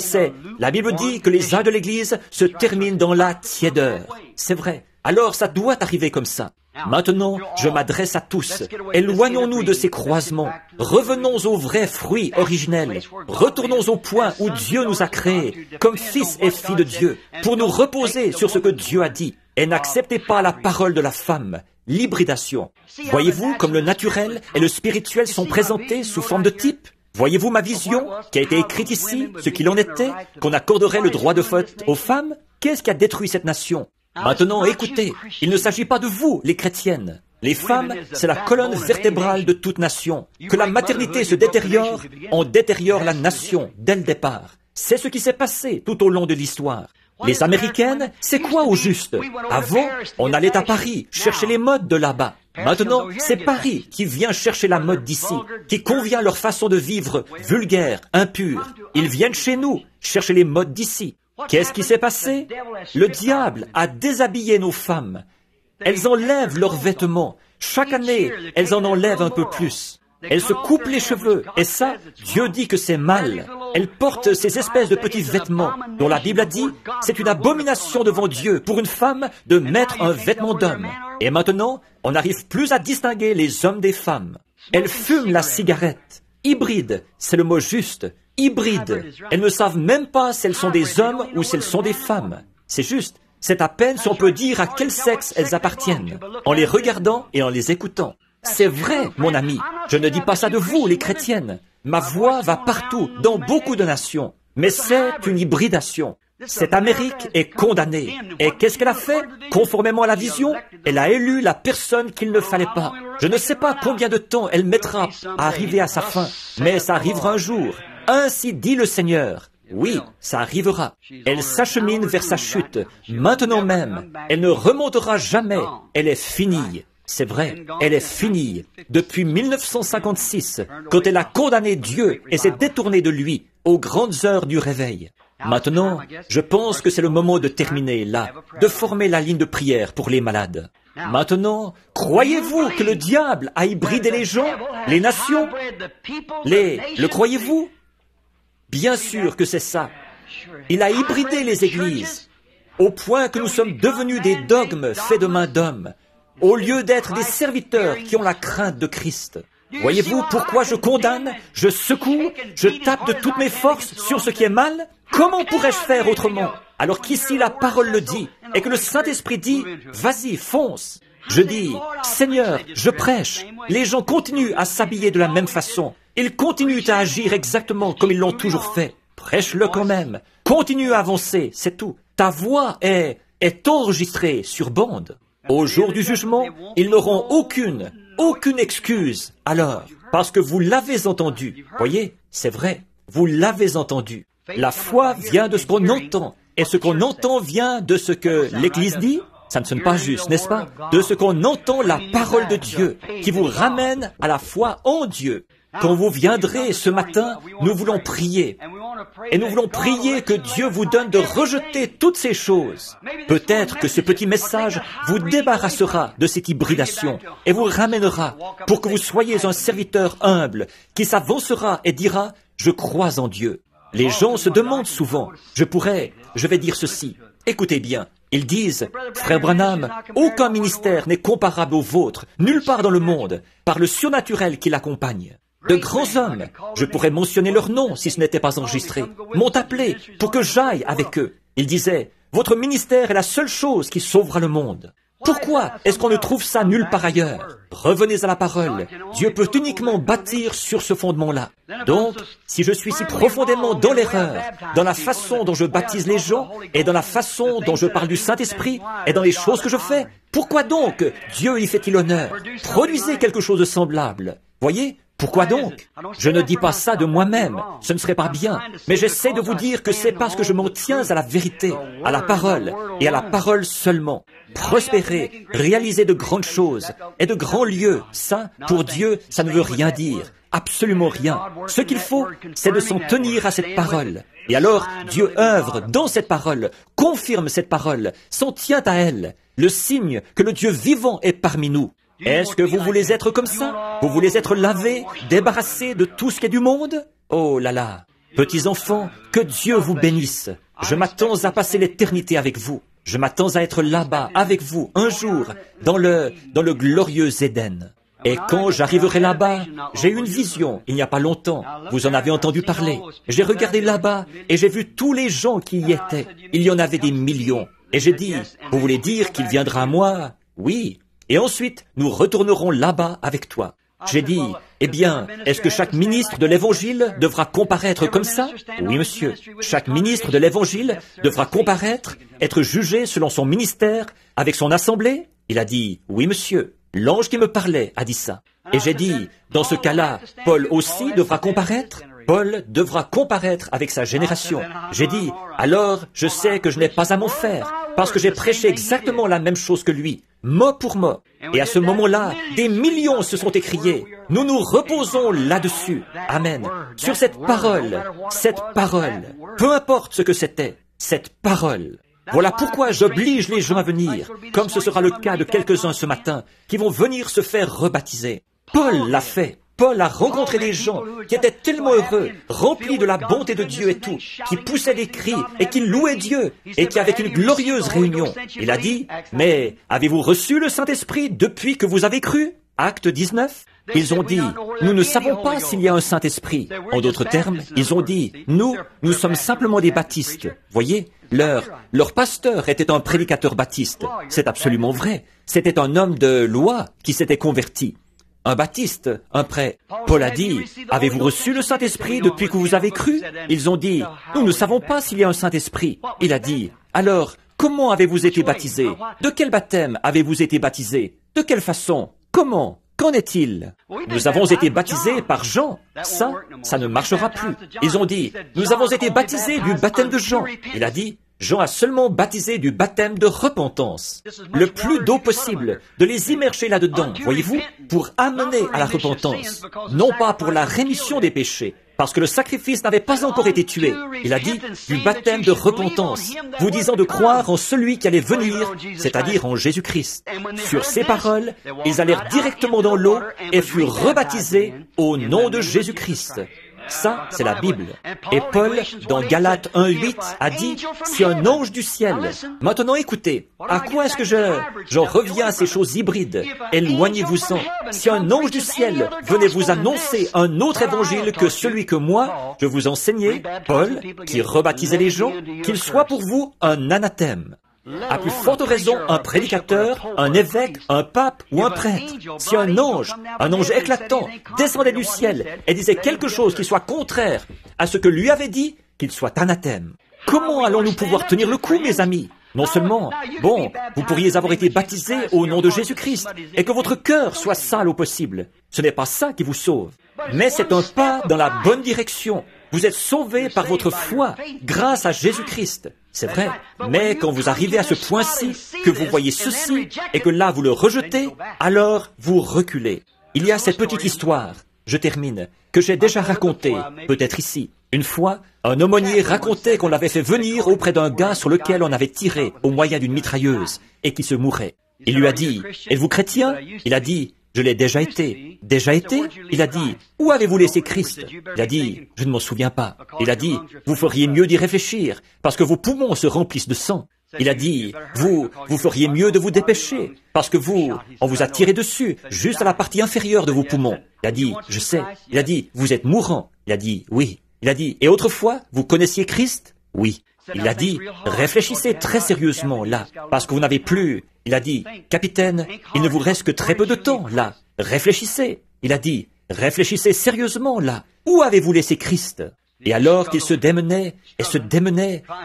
la Bible dit que les âges de l'Église se terminent dans la tiédeur. C'est vrai. Alors ça doit arriver comme ça. Maintenant, je m'adresse à tous. Éloignons-nous de ces croisements. Revenons aux vrais fruits originels. Retournons au point où Dieu nous a créés, comme fils et filles de Dieu, pour nous reposer sur ce que Dieu a dit. Et n'acceptez pas la parole de la femme. L'hybridation. Voyez-vous comme le naturel et le spirituel sont présentés sous forme de type? Voyez-vous ma vision, qui a été écrite ici, ce qu'il en était, qu'on accorderait le droit de vote aux femmes? Qu'est-ce qui a détruit cette nation? Maintenant, écoutez, il ne s'agit pas de vous, les chrétiennes. Les femmes, c'est la colonne vertébrale de toute nation. Que la maternité se détériore, on détériore la nation dès le départ. C'est ce qui s'est passé tout au long de l'histoire. Les Américaines, c'est quoi au juste? Avant, on allait à Paris chercher les modes de là-bas. Maintenant, c'est Paris qui vient chercher la mode d'ici, qui convient à leur façon de vivre vulgaire, impure. Ils viennent chez nous chercher les modes d'ici. Qu'est-ce qui s'est passé? Le diable a déshabillé nos femmes. Elles enlèvent leurs vêtements. Chaque année, elles en enlèvent un peu plus. Elles se coupent les cheveux. Et ça, Dieu dit que c'est mal. Elles portent ces espèces de petits vêtements dont la Bible a dit, c'est une abomination devant Dieu pour une femme de mettre un vêtement d'homme. Et maintenant, on n'arrive plus à distinguer les hommes des femmes. Elles fument la cigarette. Hybride, c'est le mot juste. Hybrides. Elles ne savent même pas si elles sont des hommes ou si elles sont des femmes. C'est juste. C'est à peine si on peut dire à quel sexe elles appartiennent, en les regardant et en les écoutant. C'est vrai, mon ami. Je ne dis pas ça de vous, les chrétiennes. Ma voix va partout, dans beaucoup de nations. Mais c'est une hybridation. Cette Amérique est condamnée. Et qu'est-ce qu'elle a fait? Conformément à la vision, elle a élu la personne qu'il ne fallait pas. Je ne sais pas combien de temps elle mettra à arriver à sa fin, mais ça arrivera un jour. Ainsi dit le Seigneur. Oui, ça arrivera. Elle s'achemine vers sa chute. Maintenant même, elle ne remontera jamais. Elle est finie. C'est vrai, elle est finie. Depuis 1956, quand elle a condamné Dieu et s'est détournée de lui aux grandes heures du réveil. Maintenant, je pense que c'est le moment de terminer là, de former la ligne de prière pour les malades. Maintenant, croyez-vous que le diable a hybridé les gens, les nations? Le croyez-vous? Bien sûr que c'est ça. Il a hybridé les églises, au point que nous sommes devenus des dogmes faits de main d'homme, au lieu d'être des serviteurs qui ont la crainte de Christ. Voyez-vous pourquoi je condamne, je secoue, je tape de toutes mes forces sur ce qui est mal? Comment pourrais-je faire autrement? Alors qu'ici la parole le dit, et que le Saint-Esprit dit, vas-y, fonce. Je dis, Seigneur, je prêche. Les gens continuent à s'habiller de la même façon. Ils continuent à agir exactement comme ils l'ont toujours fait. Prêche-le quand même. Continue à avancer, c'est tout. Ta voix est enregistrée sur bande. Au jour du jugement, ils n'auront aucune excuse alors, parce que vous l'avez entendu. Voyez, c'est vrai, vous l'avez entendu. La foi vient de ce qu'on entend, et ce qu'on entend vient de ce que l'Église dit. Ça ne sonne pas juste, n'est-ce pas? De ce qu'on entend la parole de Dieu, qui vous ramène à la foi en Dieu. Quand vous viendrez ce matin, nous voulons prier. Et nous voulons prier que Dieu vous donne de rejeter toutes ces choses. Peut-être que ce petit message vous débarrassera de cette hybridation et vous ramènera pour que vous soyez un serviteur humble qui s'avancera et dira « Je crois en Dieu ». Les gens se demandent souvent, je vais dire ceci. Écoutez bien, ils disent « Frère Branham, aucun ministère n'est comparable au vôtre, nulle part dans le monde, par le surnaturel qui l'accompagne. » De grands hommes, je pourrais mentionner leur nom si ce n'était pas enregistré, m'ont appelé pour que j'aille avec eux. Ils disaient, votre ministère est la seule chose qui sauvera le monde. Pourquoi est-ce qu'on ne trouve ça nulle part ailleurs? Revenez à la parole. Dieu peut uniquement bâtir sur ce fondement-là. Donc, si je suis si profondément dans l'erreur, dans la façon dont je baptise les gens, et dans la façon dont je parle du Saint-Esprit, et dans les choses que je fais, pourquoi donc Dieu y fait-il honneur? Produisez quelque chose de semblable. Voyez? Pourquoi donc? Je ne dis pas ça de moi-même, ce ne serait pas bien, mais j'essaie de vous dire que c'est parce que je m'en tiens à la vérité, à la parole, et à la parole seulement. Prospérer, réaliser de grandes choses, et de grands lieux, ça, pour Dieu, ça ne veut rien dire, absolument rien. Ce qu'il faut, c'est de s'en tenir à cette parole. Et alors, Dieu œuvre dans cette parole, confirme cette parole, s'en tient à elle, le signe que le Dieu vivant est parmi nous. Est-ce que vous voulez être comme ça? Vous voulez être lavés, débarrassés de tout ce qui est du monde? Oh là là! Petits enfants, que Dieu vous bénisse. Je m'attends à passer l'éternité avec vous. Je m'attends à être là-bas, avec vous, un jour, dans le glorieux Éden. Et quand j'arriverai là-bas, j'ai eu une vision, il n'y a pas longtemps. Vous en avez entendu parler. J'ai regardé là-bas et j'ai vu tous les gens qui y étaient. Il y en avait des millions. Et j'ai dit, vous voulez dire qu'il viendra à moi? Oui. Et ensuite, nous retournerons là-bas avec toi. J'ai dit, eh bien, est-ce que chaque ministre de l'Évangile devra comparaître comme ça? Oui, monsieur. Chaque ministre de l'Évangile devra comparaître, être jugé selon son ministère, avec son assemblée? Il a dit, oui, monsieur. L'ange qui me parlait a dit ça. Et j'ai dit, dans ce cas-là, Paul aussi devra comparaître? Paul devra comparaître avec sa génération. J'ai dit, alors je sais que je n'ai pas à m'en faire, parce que j'ai prêché exactement la même chose que lui, mot pour mot. Et à ce moment-là, des millions se sont écriés. Nous nous reposons là-dessus. Amen. Sur cette parole, peu importe ce que c'était, cette parole. Voilà pourquoi j'oblige les gens à venir, comme ce sera le cas de quelques-uns ce matin, qui vont venir se faire rebaptiser. Paul l'a fait. Paul a rencontré des gens qui étaient tellement heureux, remplis de la bonté de Dieu et tout, qui poussaient des cris et qui louaient Dieu et qui avaient une glorieuse réunion. Il a dit, mais avez-vous reçu le Saint-Esprit depuis que vous avez cru? Acte 19. Ils ont dit, nous ne savons pas s'il y a un Saint-Esprit. En d'autres termes, ils ont dit, nous sommes simplement des baptistes. Voyez, leur pasteur était un prédicateur baptiste. C'est absolument vrai. C'était un homme de loi qui s'était converti. Un baptiste, un prêtre. Paul a dit, avez-vous reçu le Saint-Esprit depuis que vous avez cru? Ils ont dit, nous ne savons pas s'il y a un Saint-Esprit. Il a dit, alors, comment avez-vous été baptisés? De quel baptême avez-vous été baptisés? De quelle façon? Comment? Qu'en est-il? Nous avons été baptisés par Jean. Ça ne marchera plus. Ils ont dit, nous avons été baptisés du baptême de Jean. Il a dit, Jean a seulement baptisé du baptême de repentance. Le plus d'eau possible, de les immerger là-dedans, voyez-vous, pour amener à la repentance. Non pas pour la rémission des péchés, parce que le sacrifice n'avait pas encore été tué. Il a dit du baptême de repentance, vous disant de croire en celui qui allait venir, c'est-à-dire en Jésus-Christ. Sur ces paroles, ils allèrent directement dans l'eau et furent rebaptisés au nom de Jésus-Christ. Ça, c'est la Bible. Et Paul, dans Galates 1:8, a dit, si un ange du ciel... Maintenant, écoutez, à quoi est-ce que j'en reviens à ces choses hybrides? Éloignez-vous-en. Si un ange du ciel venait vous annoncer un autre évangile que celui que moi, je vous enseignais, Paul, qui rebaptisait les gens, qu'il soit pour vous un anathème. À plus forte raison, un prédicateur, un évêque, un pape ou un prêtre. Si un ange éclatant, descendait du ciel et disait quelque chose qui soit contraire à ce que lui avait dit, qu'il soit anathème. Comment allons-nous pouvoir tenir le coup, mes amis? Non seulement, vous pourriez avoir été baptisés au nom de Jésus-Christ et que votre cœur soit sale au possible. Ce n'est pas ça qui vous sauve. Mais c'est un pas dans la bonne direction. Vous êtes sauvés par votre foi, grâce à Jésus-Christ. C'est vrai. Mais quand vous arrivez à ce point-ci, que vous voyez ceci, et que là vous le rejetez, alors vous reculez. Il y a cette petite histoire, je termine, que j'ai déjà racontée, peut-être ici. Une fois, un aumônier racontait qu'on l'avait fait venir auprès d'un gars sur lequel on avait tiré au moyen d'une mitrailleuse, et qui se mourait. Il lui a dit, « Êtes-vous chrétien ?» Il a dit, « Je l'ai déjà été. » « Déjà été ?» Il a dit, « Où avez-vous laissé Christ ?» Il a dit, « Je ne m'en souviens pas. » Il a dit, « Vous feriez mieux d'y réfléchir, parce que vos poumons se remplissent de sang. » Il a dit, vous feriez mieux de vous dépêcher, parce que on vous a tiré dessus, juste à la partie inférieure de vos poumons. Il a dit, je sais. Il a dit, vous êtes mourant. Il a dit, oui. Il a dit, et autrefois, vous connaissiez Christ? Oui. Il a dit, réfléchissez très sérieusement là, parce que vous n'avez plus. Il a dit, capitaine, il ne vous reste que très peu de temps là. Réfléchissez. Il a dit, réfléchissez sérieusement là. Où avez-vous laissé Christ? Et alors qu'il se démenait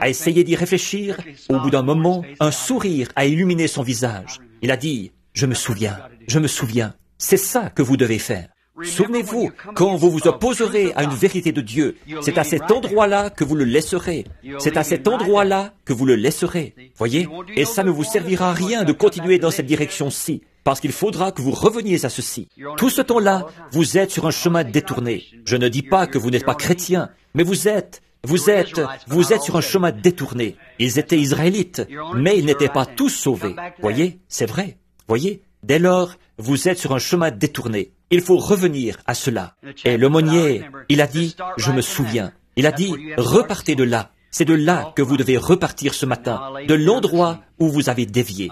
à essayer d'y réfléchir, au bout d'un moment, un sourire a illuminé son visage. Il a dit, je me souviens, c'est ça que vous devez faire. Souvenez-vous, quand vous vous opposerez à une vérité de Dieu, c'est à cet endroit-là que vous le laisserez. C'est à cet endroit-là que vous le laisserez. Voyez? Et ça ne vous servira à rien de continuer dans cette direction-ci, parce qu'il faudra que vous reveniez à ceci. Tout ce temps-là, vous êtes sur un chemin détourné. Je ne dis pas que vous n'êtes pas chrétien, mais vous êtes sur un chemin détourné. Ils étaient Israélites, mais ils n'étaient pas tous sauvés. Voyez? C'est vrai. Voyez? Dès lors, vous êtes sur un chemin détourné. Il faut revenir à cela. Et l'aumônier, il a dit, je me souviens. Il a dit, repartez de là. C'est de là que vous devez repartir ce matin, de l'endroit où vous avez dévié.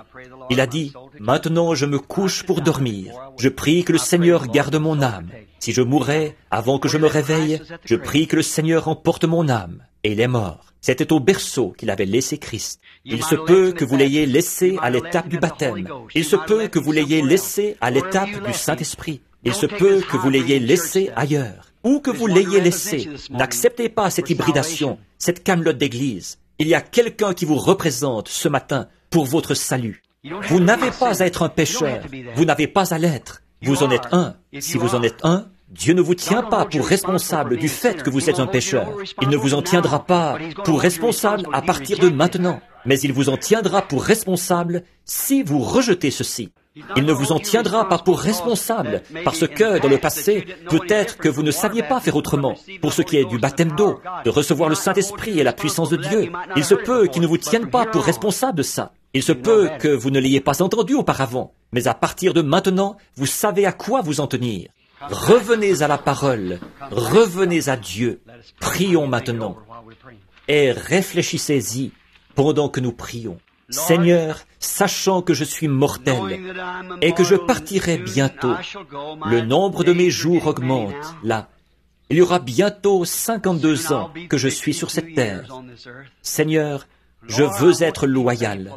Il a dit, maintenant je me couche pour dormir. Je prie que le Seigneur garde mon âme. Si je mourais avant que je me réveille, je prie que le Seigneur emporte mon âme. Et il est mort. C'était au berceau qu'il avait laissé Christ. Il se peut que vous l'ayez laissé à l'étape du baptême. Il se peut que vous l'ayez laissé à l'étape du Saint-Esprit. Il se peut que vous l'ayez laissé ailleurs. Où que vous l'ayez laissé, n'acceptez pas cette hybridation, cette camelote d'église. Il y a quelqu'un qui vous représente ce matin pour votre salut. Vous n'avez pas à être un pécheur. Vous n'avez pas à l'être. Vous en êtes un. Si vous en êtes un, Dieu ne vous tient pas pour responsable du fait que vous êtes un pécheur. Il ne vous en tiendra pas pour responsable à partir de maintenant. Mais il vous en tiendra pour responsable si vous rejetez ceci. Il ne vous en tiendra pas pour responsable, parce que, dans le passé, peut-être que vous ne saviez pas faire autrement. Pour ce qui est du baptême d'eau, de recevoir le Saint-Esprit et la puissance de Dieu, il se peut qu'il ne vous tienne pas pour responsable de ça. Il se peut que vous ne l'ayez pas entendu auparavant, mais à partir de maintenant, vous savez à quoi vous en tenir. Revenez à la parole, revenez à Dieu. Prions maintenant et réfléchissez-y pendant que nous prions. Seigneur, sachant que je suis mortel et que je partirai bientôt, le nombre de mes jours augmente. Là, il y aura bientôt 52 ans que je suis sur cette terre. Seigneur, je veux être loyal.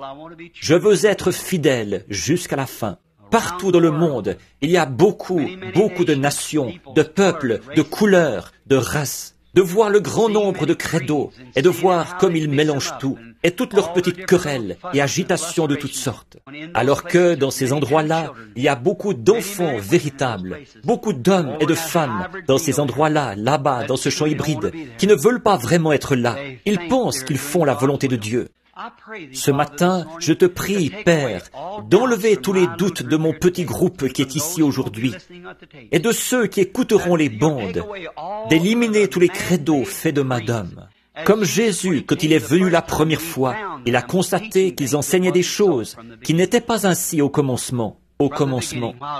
Je veux être fidèle jusqu'à la fin. Partout dans le monde, il y a beaucoup de nations, de peuples, de couleurs, de races. De voir le grand nombre de credos et de voir comme ils mélangent tout et toutes leurs petites querelles et agitations de toutes sortes. Alors que dans ces endroits-là, il y a beaucoup d'enfants véritables, beaucoup d'hommes et de femmes dans ces endroits-là, là-bas, dans ce champ hybride, qui ne veulent pas vraiment être là. Ils pensent qu'ils font la volonté de Dieu. Ce matin, je te prie, Père, d'enlever tous les doutes de mon petit groupe qui est ici aujourd'hui et de ceux qui écouteront les bandes, d'éliminer tous les credos faits de main d'homme. Comme Jésus, quand il est venu la première fois, il a constaté qu'ils enseignaient des choses qui n'étaient pas ainsi au commencement.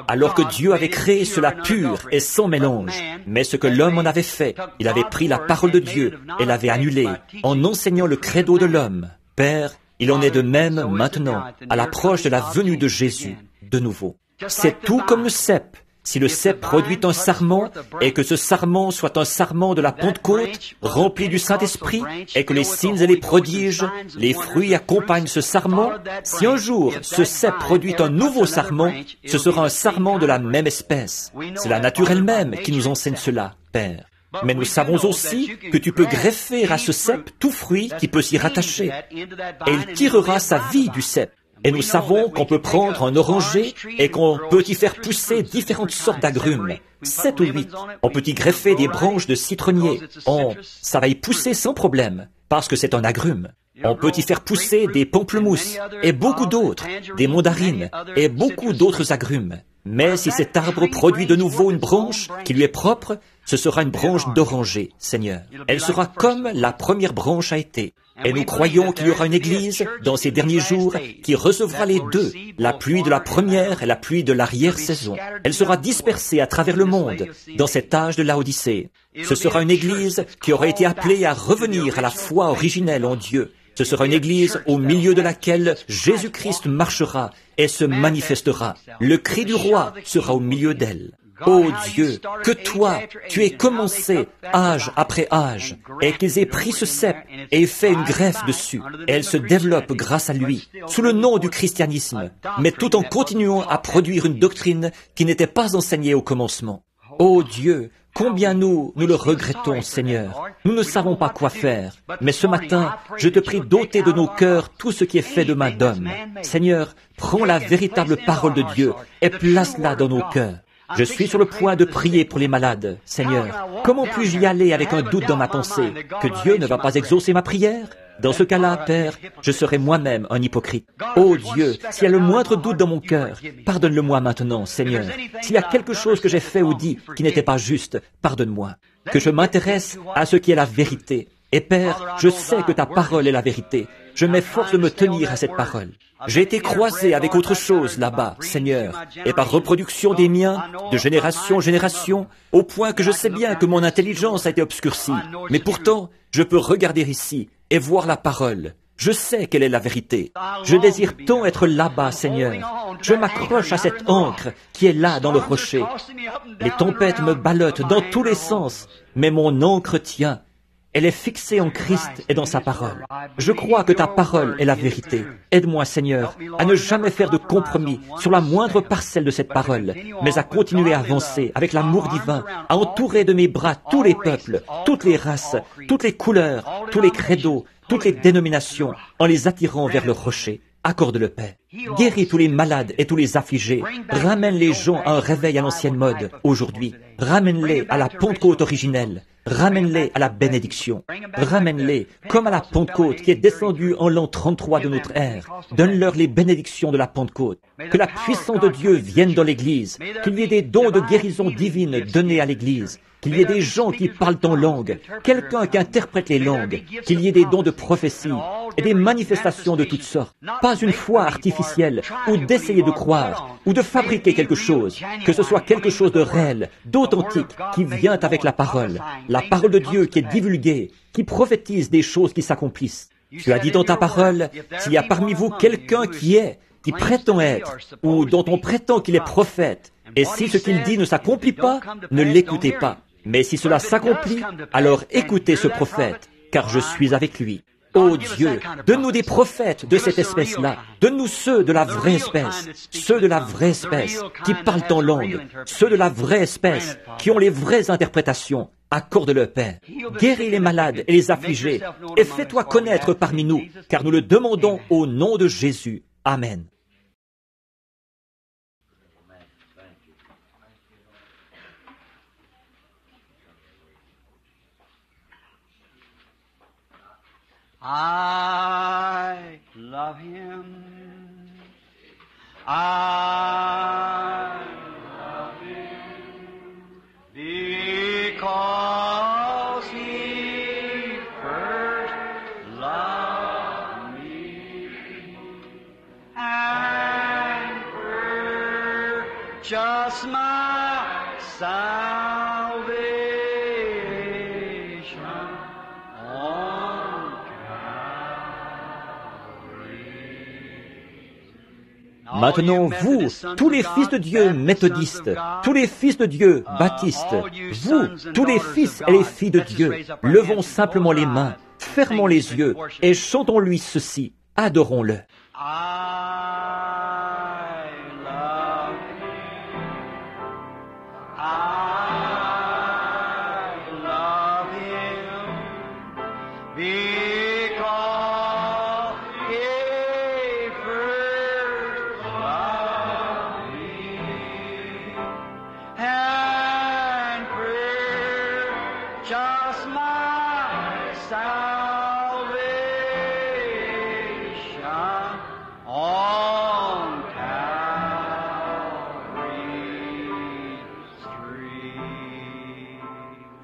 Alors que Dieu avait créé cela pur et sans mélange. Mais ce que l'homme en avait fait, il avait pris la parole de Dieu et l'avait annulée en enseignant le credo de l'homme. Père, il en est de même maintenant, à l'approche de la venue de Jésus, de nouveau. C'est tout comme le cep. Si le cep produit un sarment, et que ce sarment soit un sarment de la Pentecôte, rempli du Saint-Esprit, et que les signes et les prodiges, les fruits accompagnent ce sarment, si un jour ce cep produit un nouveau sarment, ce sera un sarment de la même espèce. C'est la nature elle-même qui nous enseigne cela, Père. Mais nous savons aussi que tu peux greffer à ce cep tout fruit qui peut s'y rattacher, et il tirera sa vie du cep. Et nous savons qu'on peut prendre un oranger et qu'on peut y faire pousser différentes sortes d'agrumes, 7 ou 8. On peut y greffer des branches de citronnier. Ça va y pousser sans problème, parce que c'est un agrume. On peut y faire pousser des pamplemousses et beaucoup d'autres, des mandarines et beaucoup d'autres agrumes. Mais si cet arbre produit de nouveau une branche qui lui est propre, ce sera une branche d'oranger, Seigneur. Elle sera comme la première branche a été. Et nous croyons qu'il y aura une Église dans ces derniers jours qui recevra les deux, la pluie de la première et la pluie de l'arrière-saison. Elle sera dispersée à travers le monde dans cet âge de Laodicée. Ce sera une Église qui aura été appelée à revenir à la foi originelle en Dieu. Ce sera une Église au milieu de laquelle Jésus-Christ marchera et se manifestera. Le cri du roi sera au milieu d'elle. Ô Dieu, que toi, tu aies commencé âge après âge, et qu'ils aient pris ce cep et fait une greffe dessus, et elle se développe grâce à lui, sous le nom du christianisme, mais tout en continuant à produire une doctrine qui n'était pas enseignée au commencement. Ô Dieu, combien nous le regrettons, Seigneur. Nous ne savons pas quoi faire. Mais ce matin, je te prie d'ôter de nos cœurs tout ce qui est fait de main d'homme. Seigneur, prends la véritable parole de Dieu et place-la dans nos cœurs. Je suis sur le point de prier pour les malades. Seigneur, comment puis-je y aller avec un doute dans ma pensée que Dieu ne va pas exaucer ma prière? Dans ce cas-là, Père, je serai moi-même un hypocrite. Oh Dieu, s'il y a le moindre doute dans mon cœur, pardonne-le-moi maintenant, Seigneur. S'il y a quelque chose que j'ai fait ou dit qui n'était pas juste, pardonne-moi. Que je m'intéresse à ce qui est la vérité. Et Père, je sais que ta parole est la vérité. Je m'efforce de me tenir à cette parole. J'ai été croisé avec autre chose là-bas, Seigneur, et par reproduction des miens, de génération en génération, au point que je sais bien que mon intelligence a été obscurcie. Mais pourtant, je peux regarder ici et voir la parole. Je sais quelle est la vérité. Je désire tant être là-bas, Seigneur. Je m'accroche à cette ancre qui est là dans le rocher. Les tempêtes me ballottent dans tous les sens, mais mon ancre tient. Elle est fixée en Christ et dans sa parole. Je crois que ta parole est la vérité. Aide-moi, Seigneur, à ne jamais faire de compromis sur la moindre parcelle de cette parole, mais à continuer à avancer avec l'amour divin, à entourer de mes bras tous les peuples, toutes les races, toutes les couleurs, tous les credos, toutes les dénominations, en les attirant vers le rocher. Accorde-le, Père. Guéris tous les malades et tous les affligés. Ramène les gens à un réveil à l'ancienne mode, aujourd'hui. Ramène-les à la Pentecôte originelle. Ramène-les à la bénédiction. Ramène-les comme à la Pentecôte qui est descendue en l'an 33 de notre ère. Donne-leur les bénédictions de la Pentecôte. Que la puissance de Dieu vienne dans l'Église. Qu'il y ait des dons de guérison divine donnés à l'Église. Qu'il y ait des gens qui parlent en langue, quelqu'un qui interprète les langues, qu'il y ait des dons de prophétie et des manifestations de toutes sortes. Pas une foi artificielle ou d'essayer de croire ou de fabriquer quelque chose, que ce soit quelque chose de réel, d'authentique, qui vient avec la parole de Dieu qui est divulguée, qui prophétise des choses qui s'accomplissent. Tu as dit dans ta parole, s'il y a parmi vous quelqu'un qui prétend être, ou dont on prétend qu'il est prophète, et si ce qu'il dit ne s'accomplit pas, ne l'écoutez pas. Mais si cela s'accomplit, alors écoutez ce prophète, car je suis avec lui. Ô Dieu, donne-nous des prophètes de cette espèce-là. Donne-nous ceux de la vraie espèce, ceux de la vraie espèce qui parlent en langue, ceux de la vraie espèce qui ont les vraies interprétations. Accorde-le, Père. Guéris les malades et les affligés, et fais-toi connaître parmi nous, car nous le demandons au nom de Jésus. Amen. I love him. I love him because he first loved me and purchased my salvation. Maintenant, vous, tous les fils de Dieu méthodistes, tous les fils de Dieu baptistes, vous, tous les fils et les filles de Dieu, levons simplement les mains, fermons les yeux et chantons-lui ceci, adorons-le.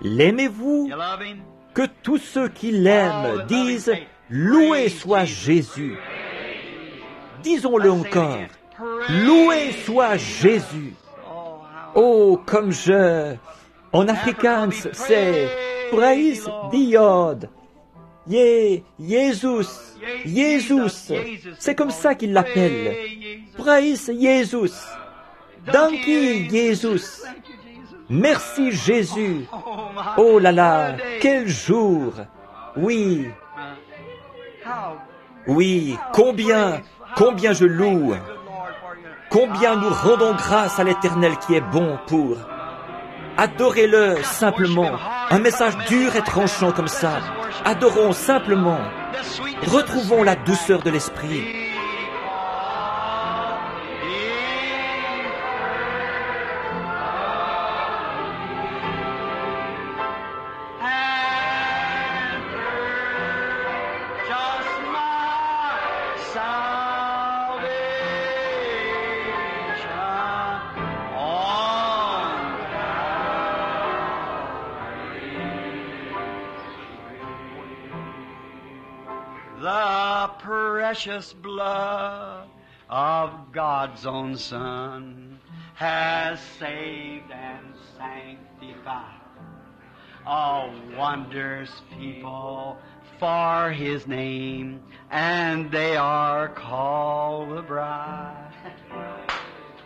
L'aimez-vous? Que tous ceux qui l'aiment disent « Loué soit Jésus ». Disons-le encore, « Loué soit Jésus ». Oh, comme en afrikaans, c'est « Praise God ». Jésus, Jésus, c'est comme ça qu'il l'appelle. Praise Jésus. Danki Jésus. Merci Jésus. Oh là là, quel jour. Oui. Oui, combien je loue. Combien nous rendons grâce à l'Éternel qui est bon pour. Adorez-le simplement. Un message dur et tranchant comme ça. Adorons simplement. Retrouvons la douceur de l'esprit. on the precious blood of God's own Son has saved and sanctified a wondrous people for His name, and they are called the bride.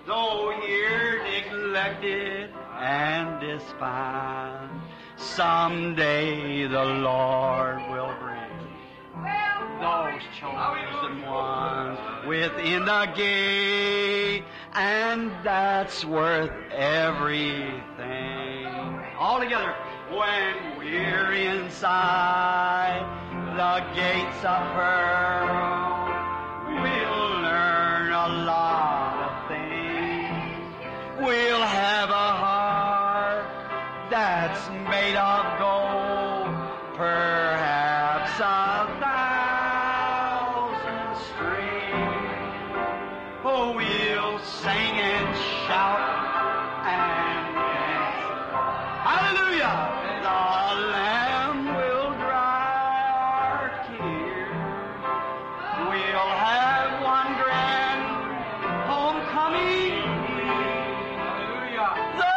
Though here neglected and despised, someday the Lord will bring those chosen ones within the gate, and that's worth everything. All together, when we're inside the gates of pearl, we'll learn a lot of things. We'll have a heart that's made of gold, perhaps 1,000 strings. Oh, we'll sing and shout and dance. Hallelujah! The Lamb will dry our tears. We'll have one grand homecoming. Hallelujah! The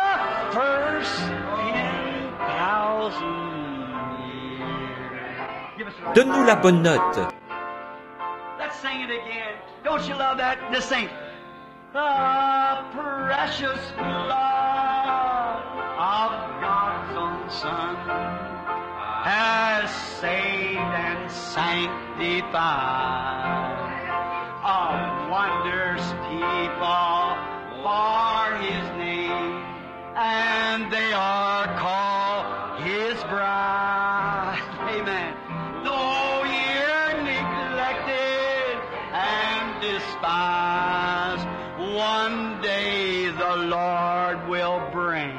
first 10,000 years. Give us a Donne-nous la bonne note. Let's sing it again. Don't you love that? Just sing. The precious blood of God's own Son has saved and sanctified a wondrous people for His name, and they are called His bride. Amen. Though you're neglected and despised, one day the Lord will bring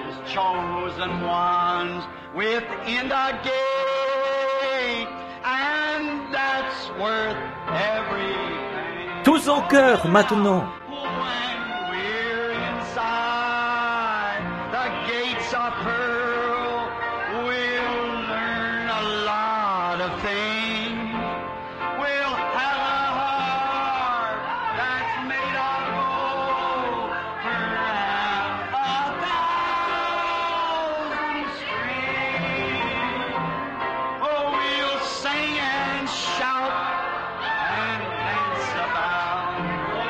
His chosen ones within the gate, and that's worth everything. Tous en chœur maintenant. When we're inside the gates of pearl, we'll learn a lot of things. We'll have a heart that's made of gold, perhaps 1,000 strings. Oh, we'll sing and shout and dance about the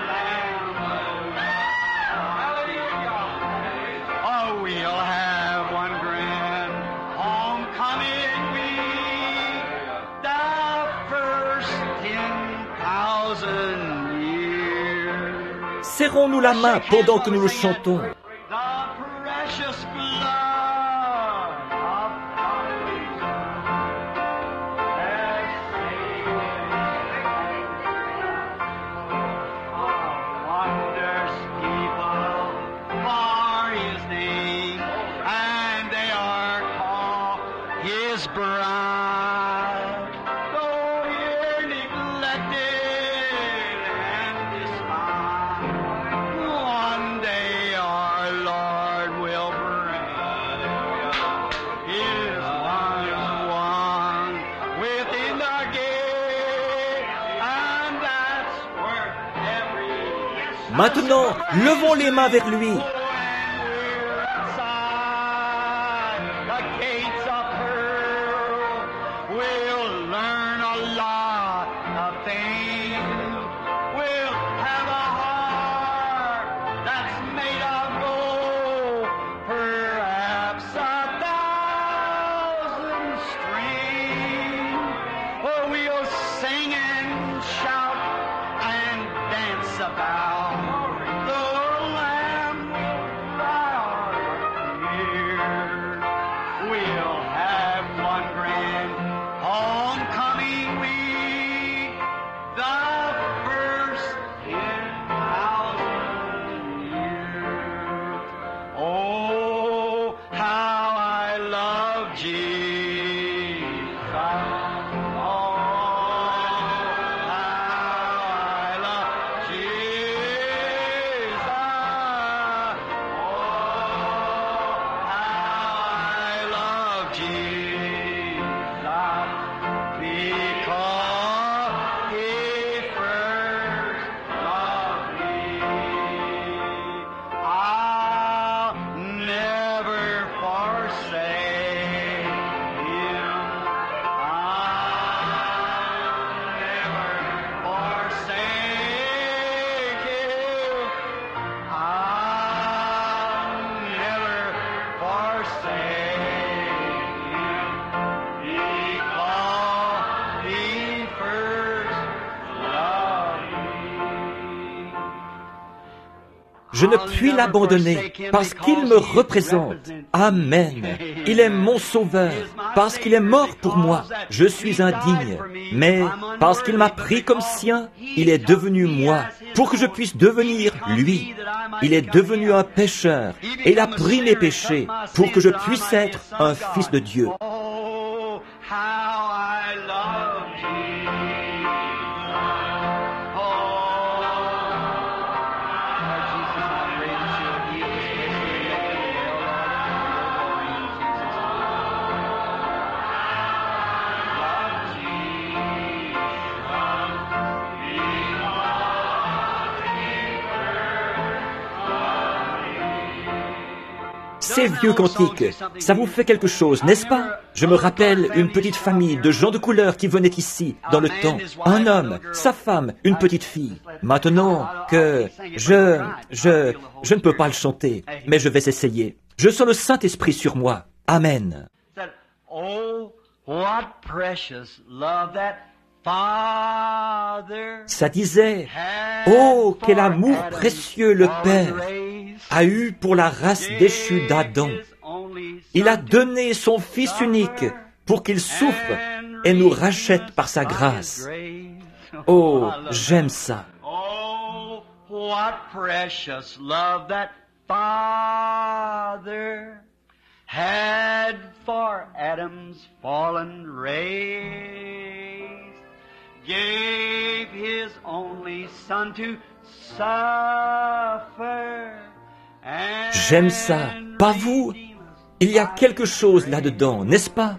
Lamb of God. Oh, we'll have one grand homecoming week, the first 10,000 years. Serrons-nous la main pendant que nous le chantons. The precious blood of God has saved a wondrous people for His name, and they are called His bride. Though you're neglected and despised, one day our Lord will bring His one within the gate, and that's worth every. Maintenant, levons les mains vers lui. When we're inside the gates of pearl, we'll learn a lot of things. We'll have a heart that's made of gold, perhaps 1,000 strings. Oh, we'll sing and shout and dance about the Lamb right here. We'll have one grand homecoming week, the first 10,000 years. Oh, how I love Jesus. Oh, Je ne puis l'abandonner parce qu'il me représente. Amen. Il est mon sauveur. Parce qu'il est mort pour moi, je suis indigne. Mais parce qu'il m'a pris comme sien, il est devenu moi pour que je puisse devenir lui. Il est devenu un pécheur et il a pris mes péchés pour que je puisse être un fils de Dieu. Oh, how I love Jesus. Oh, Jesus, I pray that you'll heal this place and make it well, Lord. In Jesus' Ces vieux cantiques, ça vous fait quelque chose, n'est-ce pas? Je me rappelle une petite famille de gens de couleur qui venaient ici, dans le temps. Un homme, sa femme, une petite fille. Maintenant que je ne peux pas le chanter, mais je vais essayer. Je sens le Saint-Esprit sur moi. Amen. Oh, what precious love that Father Ça disait, oh, quel amour précieux le Père a eu pour la race déchue d'Adam. Il a donné son Fils unique pour qu'il souffre et nous rachète par sa grâce. Oh, j'aime ça. Oh, what precious love that Father had for Adam's fallen race, gave his only Son to suffer. J'aime ça. Pas vous? Il y a quelque chose là-dedans, n'est-ce pas?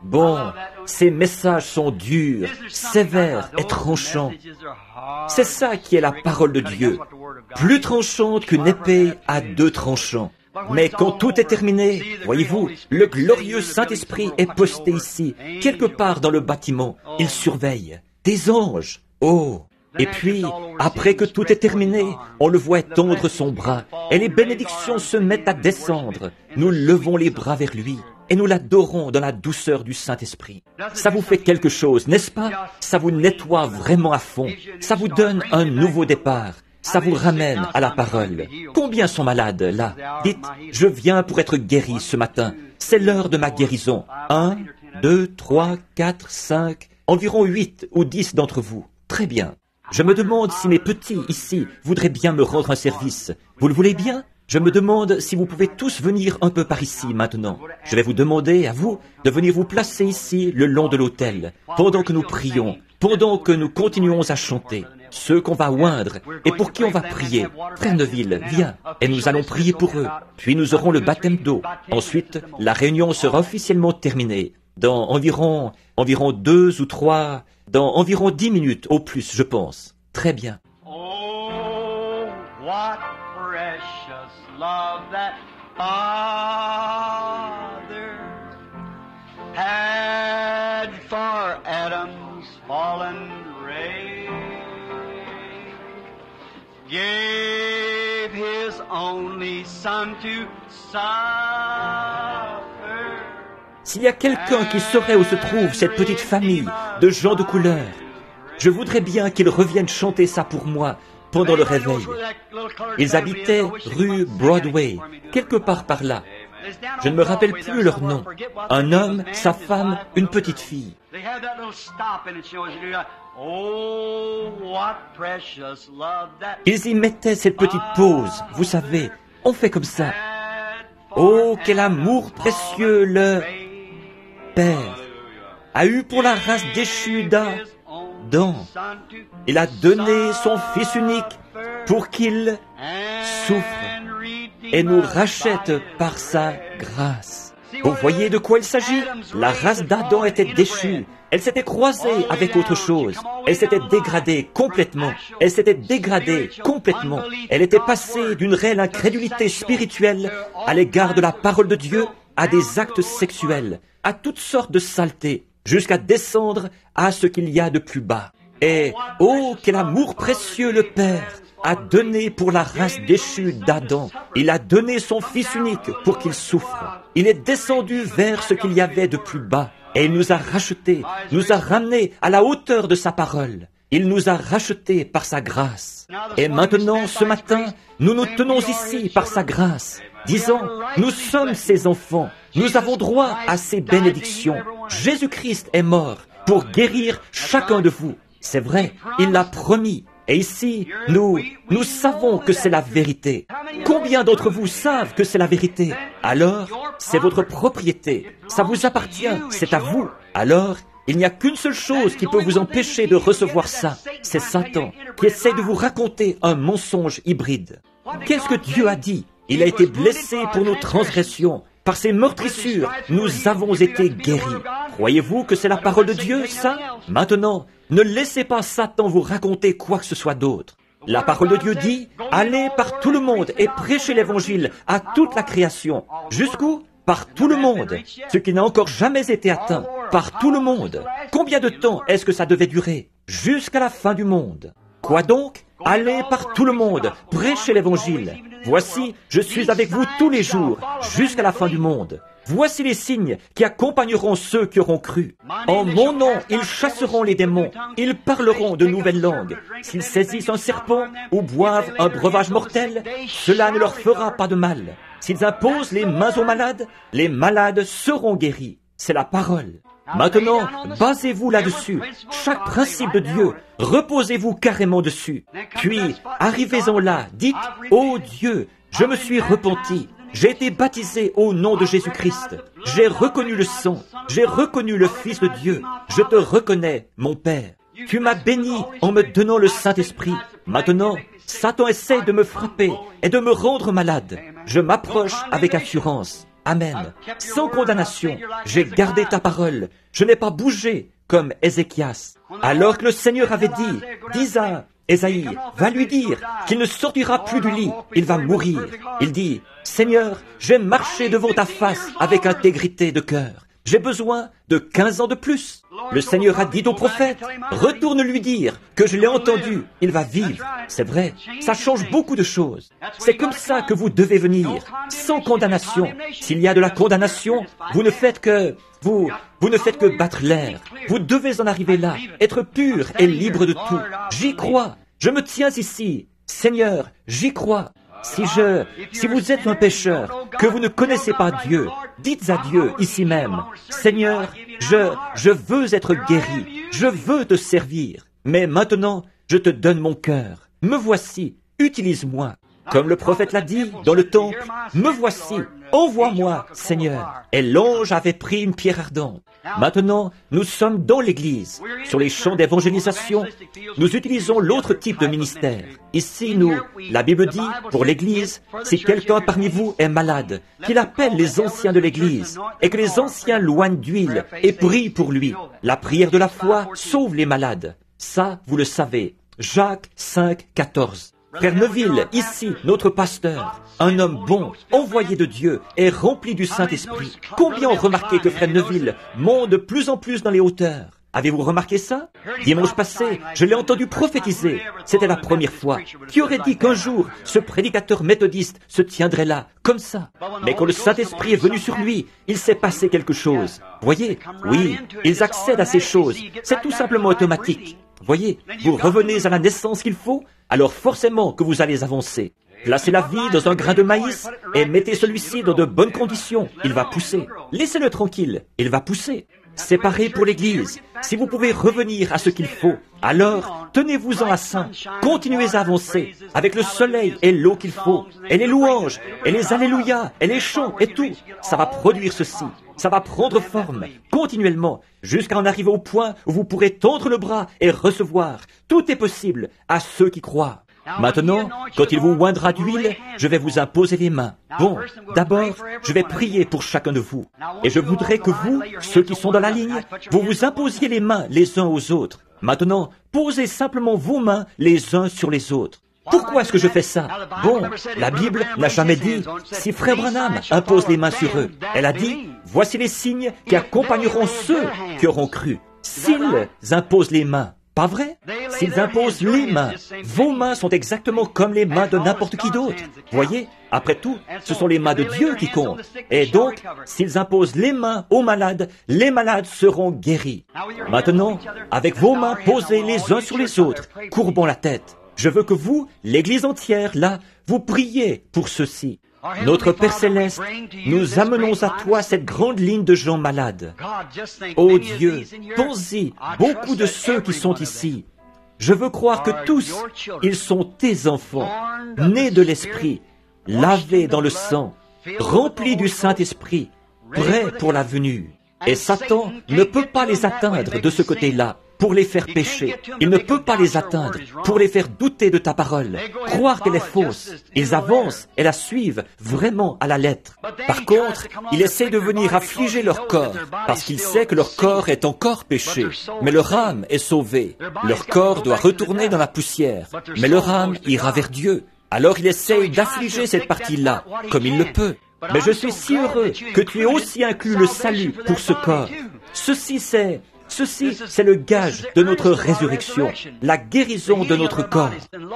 Bon, ces messages sont durs, sévères et tranchants. C'est ça qui est la parole de Dieu, plus tranchante qu'une épée à deux tranchants. Mais quand tout est terminé, voyez-vous, le glorieux Saint-Esprit est posté ici, quelque part dans le bâtiment. Il surveille. Des anges. Oh! Et puis, après que tout est terminé, on le voit tendre son bras, et les bénédictions se mettent à descendre. Nous levons les bras vers lui, et nous l'adorons dans la douceur du Saint-Esprit. Ça vous fait quelque chose, n'est-ce pas? Ça vous nettoie vraiment à fond. Ça vous donne un nouveau départ. Ça vous ramène à la parole. Combien sont malades, là? Dites, je viens pour être guéri ce matin. C'est l'heure de ma guérison. 1, 2, 3, 4, 5, environ 8 ou 10 d'entre vous. Très bien. Je me demande si mes petits ici voudraient bien me rendre un service. Vous le voulez bien? Je me demande si vous pouvez tous venir un peu par ici maintenant. Je vais vous demander, à vous, de venir vous placer ici le long de l'autel, pendant que nous prions, pendant que nous continuons à chanter. Ceux qu'on va oindre et pour qui on va prier. Frère Neville, viens, et nous allons prier pour eux. Puis nous aurons le baptême d'eau. Ensuite, la réunion sera officiellement terminée. Dans environ 2 ou 3, dans environ 10 minutes au plus, je pense. Très bien. Oh, what precious love that Father had for Adam's fallen race, gave his only Son to suffer. S'il y a quelqu'un qui saurait où se trouve cette petite famille de gens de couleur, je voudrais bien qu'ils reviennent chanter ça pour moi pendant le réveil. Ils habitaient rue Broadway, quelque part par là. Je ne me rappelle plus leur nom. Un homme, sa femme, une petite fille. Ils y mettaient cette petite pause, vous savez, on fait comme ça. Oh, quel amour précieux le Père a eu pour la race déchue d'Adam. Il a donné son Fils unique pour qu'il souffre et nous rachète par sa grâce. Vous voyez de quoi il s'agit? La race d'Adam était déchue. Elle s'était croisée avec autre chose. Elle s'était dégradée complètement. Elle s'était dégradée complètement. Elle était passée d'une réelle incrédulité spirituelle à l'égard de la parole de Dieu à des actes sexuels, à toutes sortes de saletés, jusqu'à descendre à ce qu'il y a de plus bas. Et, oh, quel amour précieux le Père a donné pour la race déchue d'Adam. Il a donné son Fils unique pour qu'il souffre. Il est descendu vers ce qu'il y avait de plus bas. Et il nous a rachetés, nous a ramenés à la hauteur de sa parole. Il nous a rachetés par sa grâce. Et maintenant, ce matin, nous nous tenons ici par sa grâce, disant, nous sommes ses enfants, nous avons droit à ses bénédictions. Jésus-Christ est mort pour guérir chacun de vous. C'est vrai, il l'a promis. Et ici, nous savons que c'est la vérité. Combien d'entre vous savent que c'est la vérité? Alors, c'est votre propriété. Ça vous appartient, c'est à vous. Alors, il n'y a qu'une seule chose qui peut vous empêcher de recevoir ça. C'est Satan qui essaie de vous raconter un mensonge hybride. Qu'est-ce que Dieu a dit? Il a été blessé pour nos transgressions. Par ses meurtrissures, nous avons été guéris. Croyez-vous que c'est la parole de Dieu, ça? Maintenant, ne laissez pas Satan vous raconter quoi que ce soit d'autre. La parole de Dieu dit, allez par tout le monde et prêchez l'évangile à toute la création. Jusqu'où? Par tout le monde. Ce qui n'a encore jamais été atteint. Par tout le monde. Combien de temps est-ce que ça devait durer? Jusqu'à la fin du monde. Quoi donc? Allez par tout le monde, prêchez l'évangile. Voici, je suis avec vous tous les jours, jusqu'à la fin du monde. Voici les signes qui accompagneront ceux qui auront cru. En mon nom, ils chasseront les démons, ils parleront de nouvelles langues. S'ils saisissent un serpent ou boivent un breuvage mortel, cela ne leur fera pas de mal. S'ils imposent les mains aux malades, les malades seront guéris. C'est la parole. Maintenant, basez-vous là-dessus. Chaque principe de Dieu, reposez-vous carrément dessus. Puis, arrivez-en là, dites, « Ô Dieu, je me suis repenti. J'ai été baptisé au nom de Jésus-Christ. J'ai reconnu le sang. J'ai reconnu le Fils de Dieu. Je te reconnais, mon Père. Tu m'as béni en me donnant le Saint-Esprit. Maintenant, Satan essaie de me frapper et de me rendre malade. Je m'approche avec assurance. Amen. Sans condamnation, j'ai gardé ta parole. Je n'ai pas bougé comme Ézéchias. Alors que le Seigneur avait dit, dis à Ésaïe, va lui dire qu'il ne sortira plus du lit, il va mourir. Il dit, Seigneur, j'ai marché devant ta face avec intégrité de cœur. J'ai besoin de 15 ans de plus. Le Seigneur a dit au prophète, retourne lui dire que je l'ai entendu, il va vivre. C'est vrai, ça change beaucoup de choses. C'est comme ça que vous devez venir, sans condamnation. S'il y a de la condamnation, vous ne faites que battre l'air. Vous devez en arriver là, être pur et libre de tout. J'y crois, je me tiens ici. Seigneur, j'y crois. Si vous êtes un pécheur, que vous ne connaissez pas Dieu, dites à Dieu ici même, Seigneur, je veux être guéri, je veux te servir, mais maintenant, je te donne mon cœur. Me voici, utilise-moi. Comme le prophète l'a dit dans le temple, me voici, envoie-moi, Seigneur. Et l'ange avait pris une pierre ardente. Maintenant, nous sommes dans l'Église. Sur les champs d'évangélisation, nous utilisons l'autre type de ministère. Ici, la Bible dit, pour l'Église, si quelqu'un parmi vous est malade, qu'il appelle les anciens de l'Église, et que les anciens loignent d'huile et prient pour lui. La prière de la foi sauve les malades. Ça, vous le savez. Jacques 5, 14. Frère Neville, ici, notre pasteur, un homme bon, envoyé de Dieu et rempli du Saint-Esprit. Combien ont remarqué que Frère Neville monte de plus en plus dans les hauteurs? Avez-vous remarqué ça? Dimanche passé, je l'ai entendu prophétiser. C'était la première fois. Qui aurait dit qu'un jour, ce prédicateur méthodiste se tiendrait là, comme ça? Mais quand le Saint-Esprit est venu sur lui, il s'est passé quelque chose. Voyez? Oui, ils accèdent à ces choses. C'est tout simplement automatique. Voyez, vous revenez à la naissance qu'il faut, alors forcément que vous allez avancer. Placez la vie dans un grain de maïs et mettez celui-ci dans de bonnes conditions. Il va pousser. Laissez-le tranquille. Il va pousser. C'est pareil pour l'Église. Si vous pouvez revenir à ce qu'il faut, alors tenez-vous-en à ça. Continuez à avancer avec le soleil et l'eau qu'il faut, et les louanges, et les alléluia, et les chants, et tout. Ça va produire ceci. Ça va prendre forme continuellement jusqu'à en arriver au point où vous pourrez tendre le bras et recevoir. Tout est possible à ceux qui croient. Maintenant, quand il vous oindra d'huile, je vais vous imposer les mains. Bon, d'abord, je vais prier pour chacun de vous. Et je voudrais que vous, ceux qui sont dans la ligne, vous vous imposiez les mains les uns aux autres. Maintenant, posez simplement vos mains les uns sur les autres. Pourquoi est-ce que je fais ça? Bon, la Bible n'a jamais dit « Si Frère Branham impose les mains sur eux ». Elle a dit « Voici les signes qui accompagneront ceux qui auront cru. S'ils imposent les mains. » Pas vrai? s'ils imposent les mains, vos mains sont exactement comme les mains de n'importe qui d'autre. Voyez, après tout, ce sont les mains de Dieu qui comptent. Et donc, s'ils imposent les malades seront guéris. Maintenant, avec vos mains posées les uns sur les autres, courbons la tête. Je veux que vous, l'Église entière, là, vous priez pour ceci. Notre Père Céleste, nous amenons à toi cette grande ligne de gens malades. Ô Dieu, pense-y, beaucoup de ceux qui sont ici. Je veux croire que tous, ils sont tes enfants, nés de l'Esprit, lavés dans le sang, remplis du Saint-Esprit, prêts pour la venue. Et Satan ne peut pas les atteindre de ce côté-là, pour les faire pécher. Il ne peut pas les atteindre pour les faire douter de ta parole, croire qu'elle est fausse. Ils avancent et la suivent vraiment à la lettre. Par contre, il essaie de venir affliger leur corps, parce qu'il sait que leur corps est encore péché, mais leur âme est sauvée. Leur corps doit retourner dans la poussière, mais leur âme ira vers Dieu. Alors il essaye d'affliger cette partie-là, comme il le peut. Mais je suis si heureux que tu aies aussi inclus le salut pour ce corps. Ceci, c'est le gage de notre résurrection, la guérison de notre corps.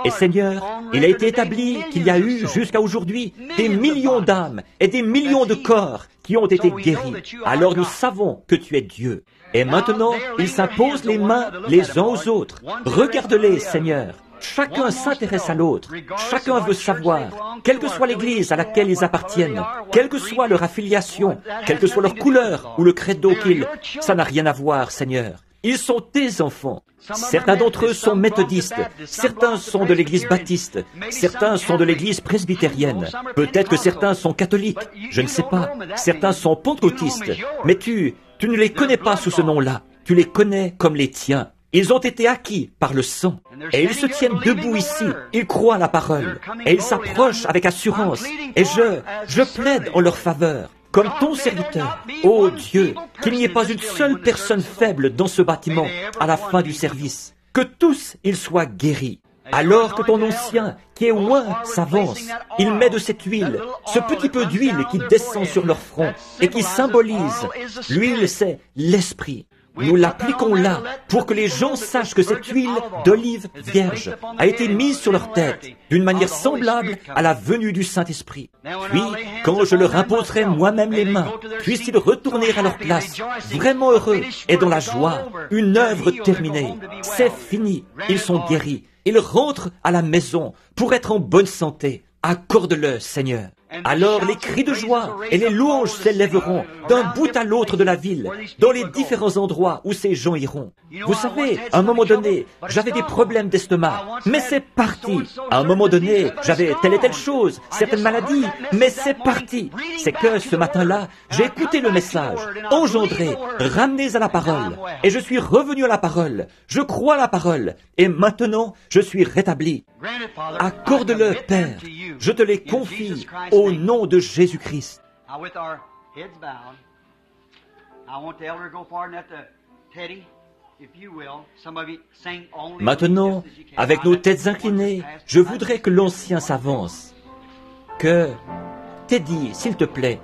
Et Seigneur, il a été établi qu'il y a eu jusqu'à aujourd'hui des millions d'âmes et des millions de corps qui ont été guéris. Alors nous savons que tu es Dieu. Et maintenant, ils s'imposent les mains les uns aux autres. Regarde-les, Seigneur. Chacun s'intéresse à l'autre. Chacun veut savoir, quelle que soit l'église à laquelle ils appartiennent, quelle que soit leur affiliation, quelle que soit leur couleur ou le credo qu'ils... Ça n'a rien à voir, Seigneur. Ils sont tes enfants. Certains d'entre eux sont méthodistes, certains sont de l'église baptiste, certains sont de l'église presbytérienne, peut-être que certains sont catholiques, je ne sais pas, certains sont pentecôtistes, mais tu ne les connais pas sous ce nom-là, tu les connais comme les tiens. Ils ont été acquis par le sang, et ils se tiennent debout ici, ils croient à la parole, et ils s'approchent avec assurance, et je plaide en leur faveur, comme ton serviteur. Ô Dieu, qu'il n'y ait pas une seule personne faible dans ce bâtiment à la fin du service, que tous ils soient guéris. Alors que ton ancien, qui est loin, s'avance, il met de cette huile, ce petit peu d'huile qui descend sur leur front, et qui symbolise, l'huile c'est l'esprit. Nous l'appliquons là pour que les gens sachent que cette huile d'olive vierge a été mise sur leur tête d'une manière semblable à la venue du Saint-Esprit. Puis, quand je leur imposerai moi-même les mains, puissent-ils retourner à leur place, vraiment heureux et dans la joie, une œuvre terminée. C'est fini, ils sont guéris. Ils rentrent à la maison pour être en bonne santé. Accorde-le, Seigneur. Alors les cris de joie et les louanges s'élèveront d'un bout à l'autre de la ville, dans les différents endroits où ces gens iront. Vous savez, à un moment donné, j'avais des problèmes d'estomac, mais c'est parti. À un moment donné, j'avais telle et telle chose, certaines maladies, mais c'est parti. C'est que ce matin-là, j'ai écouté le message, engendré, ramené à la parole, et je suis revenu à la parole. Je crois à la parole, et maintenant, je suis rétabli. Accorde-le, Père. Je te les confie au nom de Jésus-Christ. Maintenant, avec nos têtes inclinées, je voudrais que l'ancien s'avance. Que, Teddy, s'il te plaît,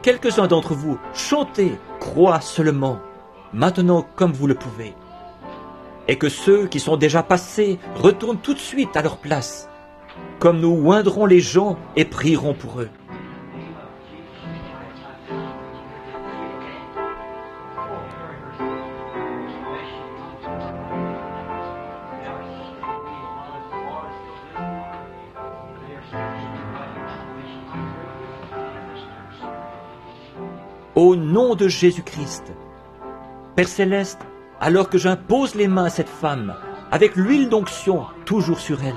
quelques-uns d'entre vous, chantez, croient seulement, maintenant comme vous le pouvez. Et que ceux qui sont déjà passés retournent tout de suite à leur place, comme nous oindrons les gens et prierons pour eux. Au nom de Jésus-Christ, Père Céleste, alors que j'impose les mains à cette femme, avec l'huile d'onction toujours sur elle,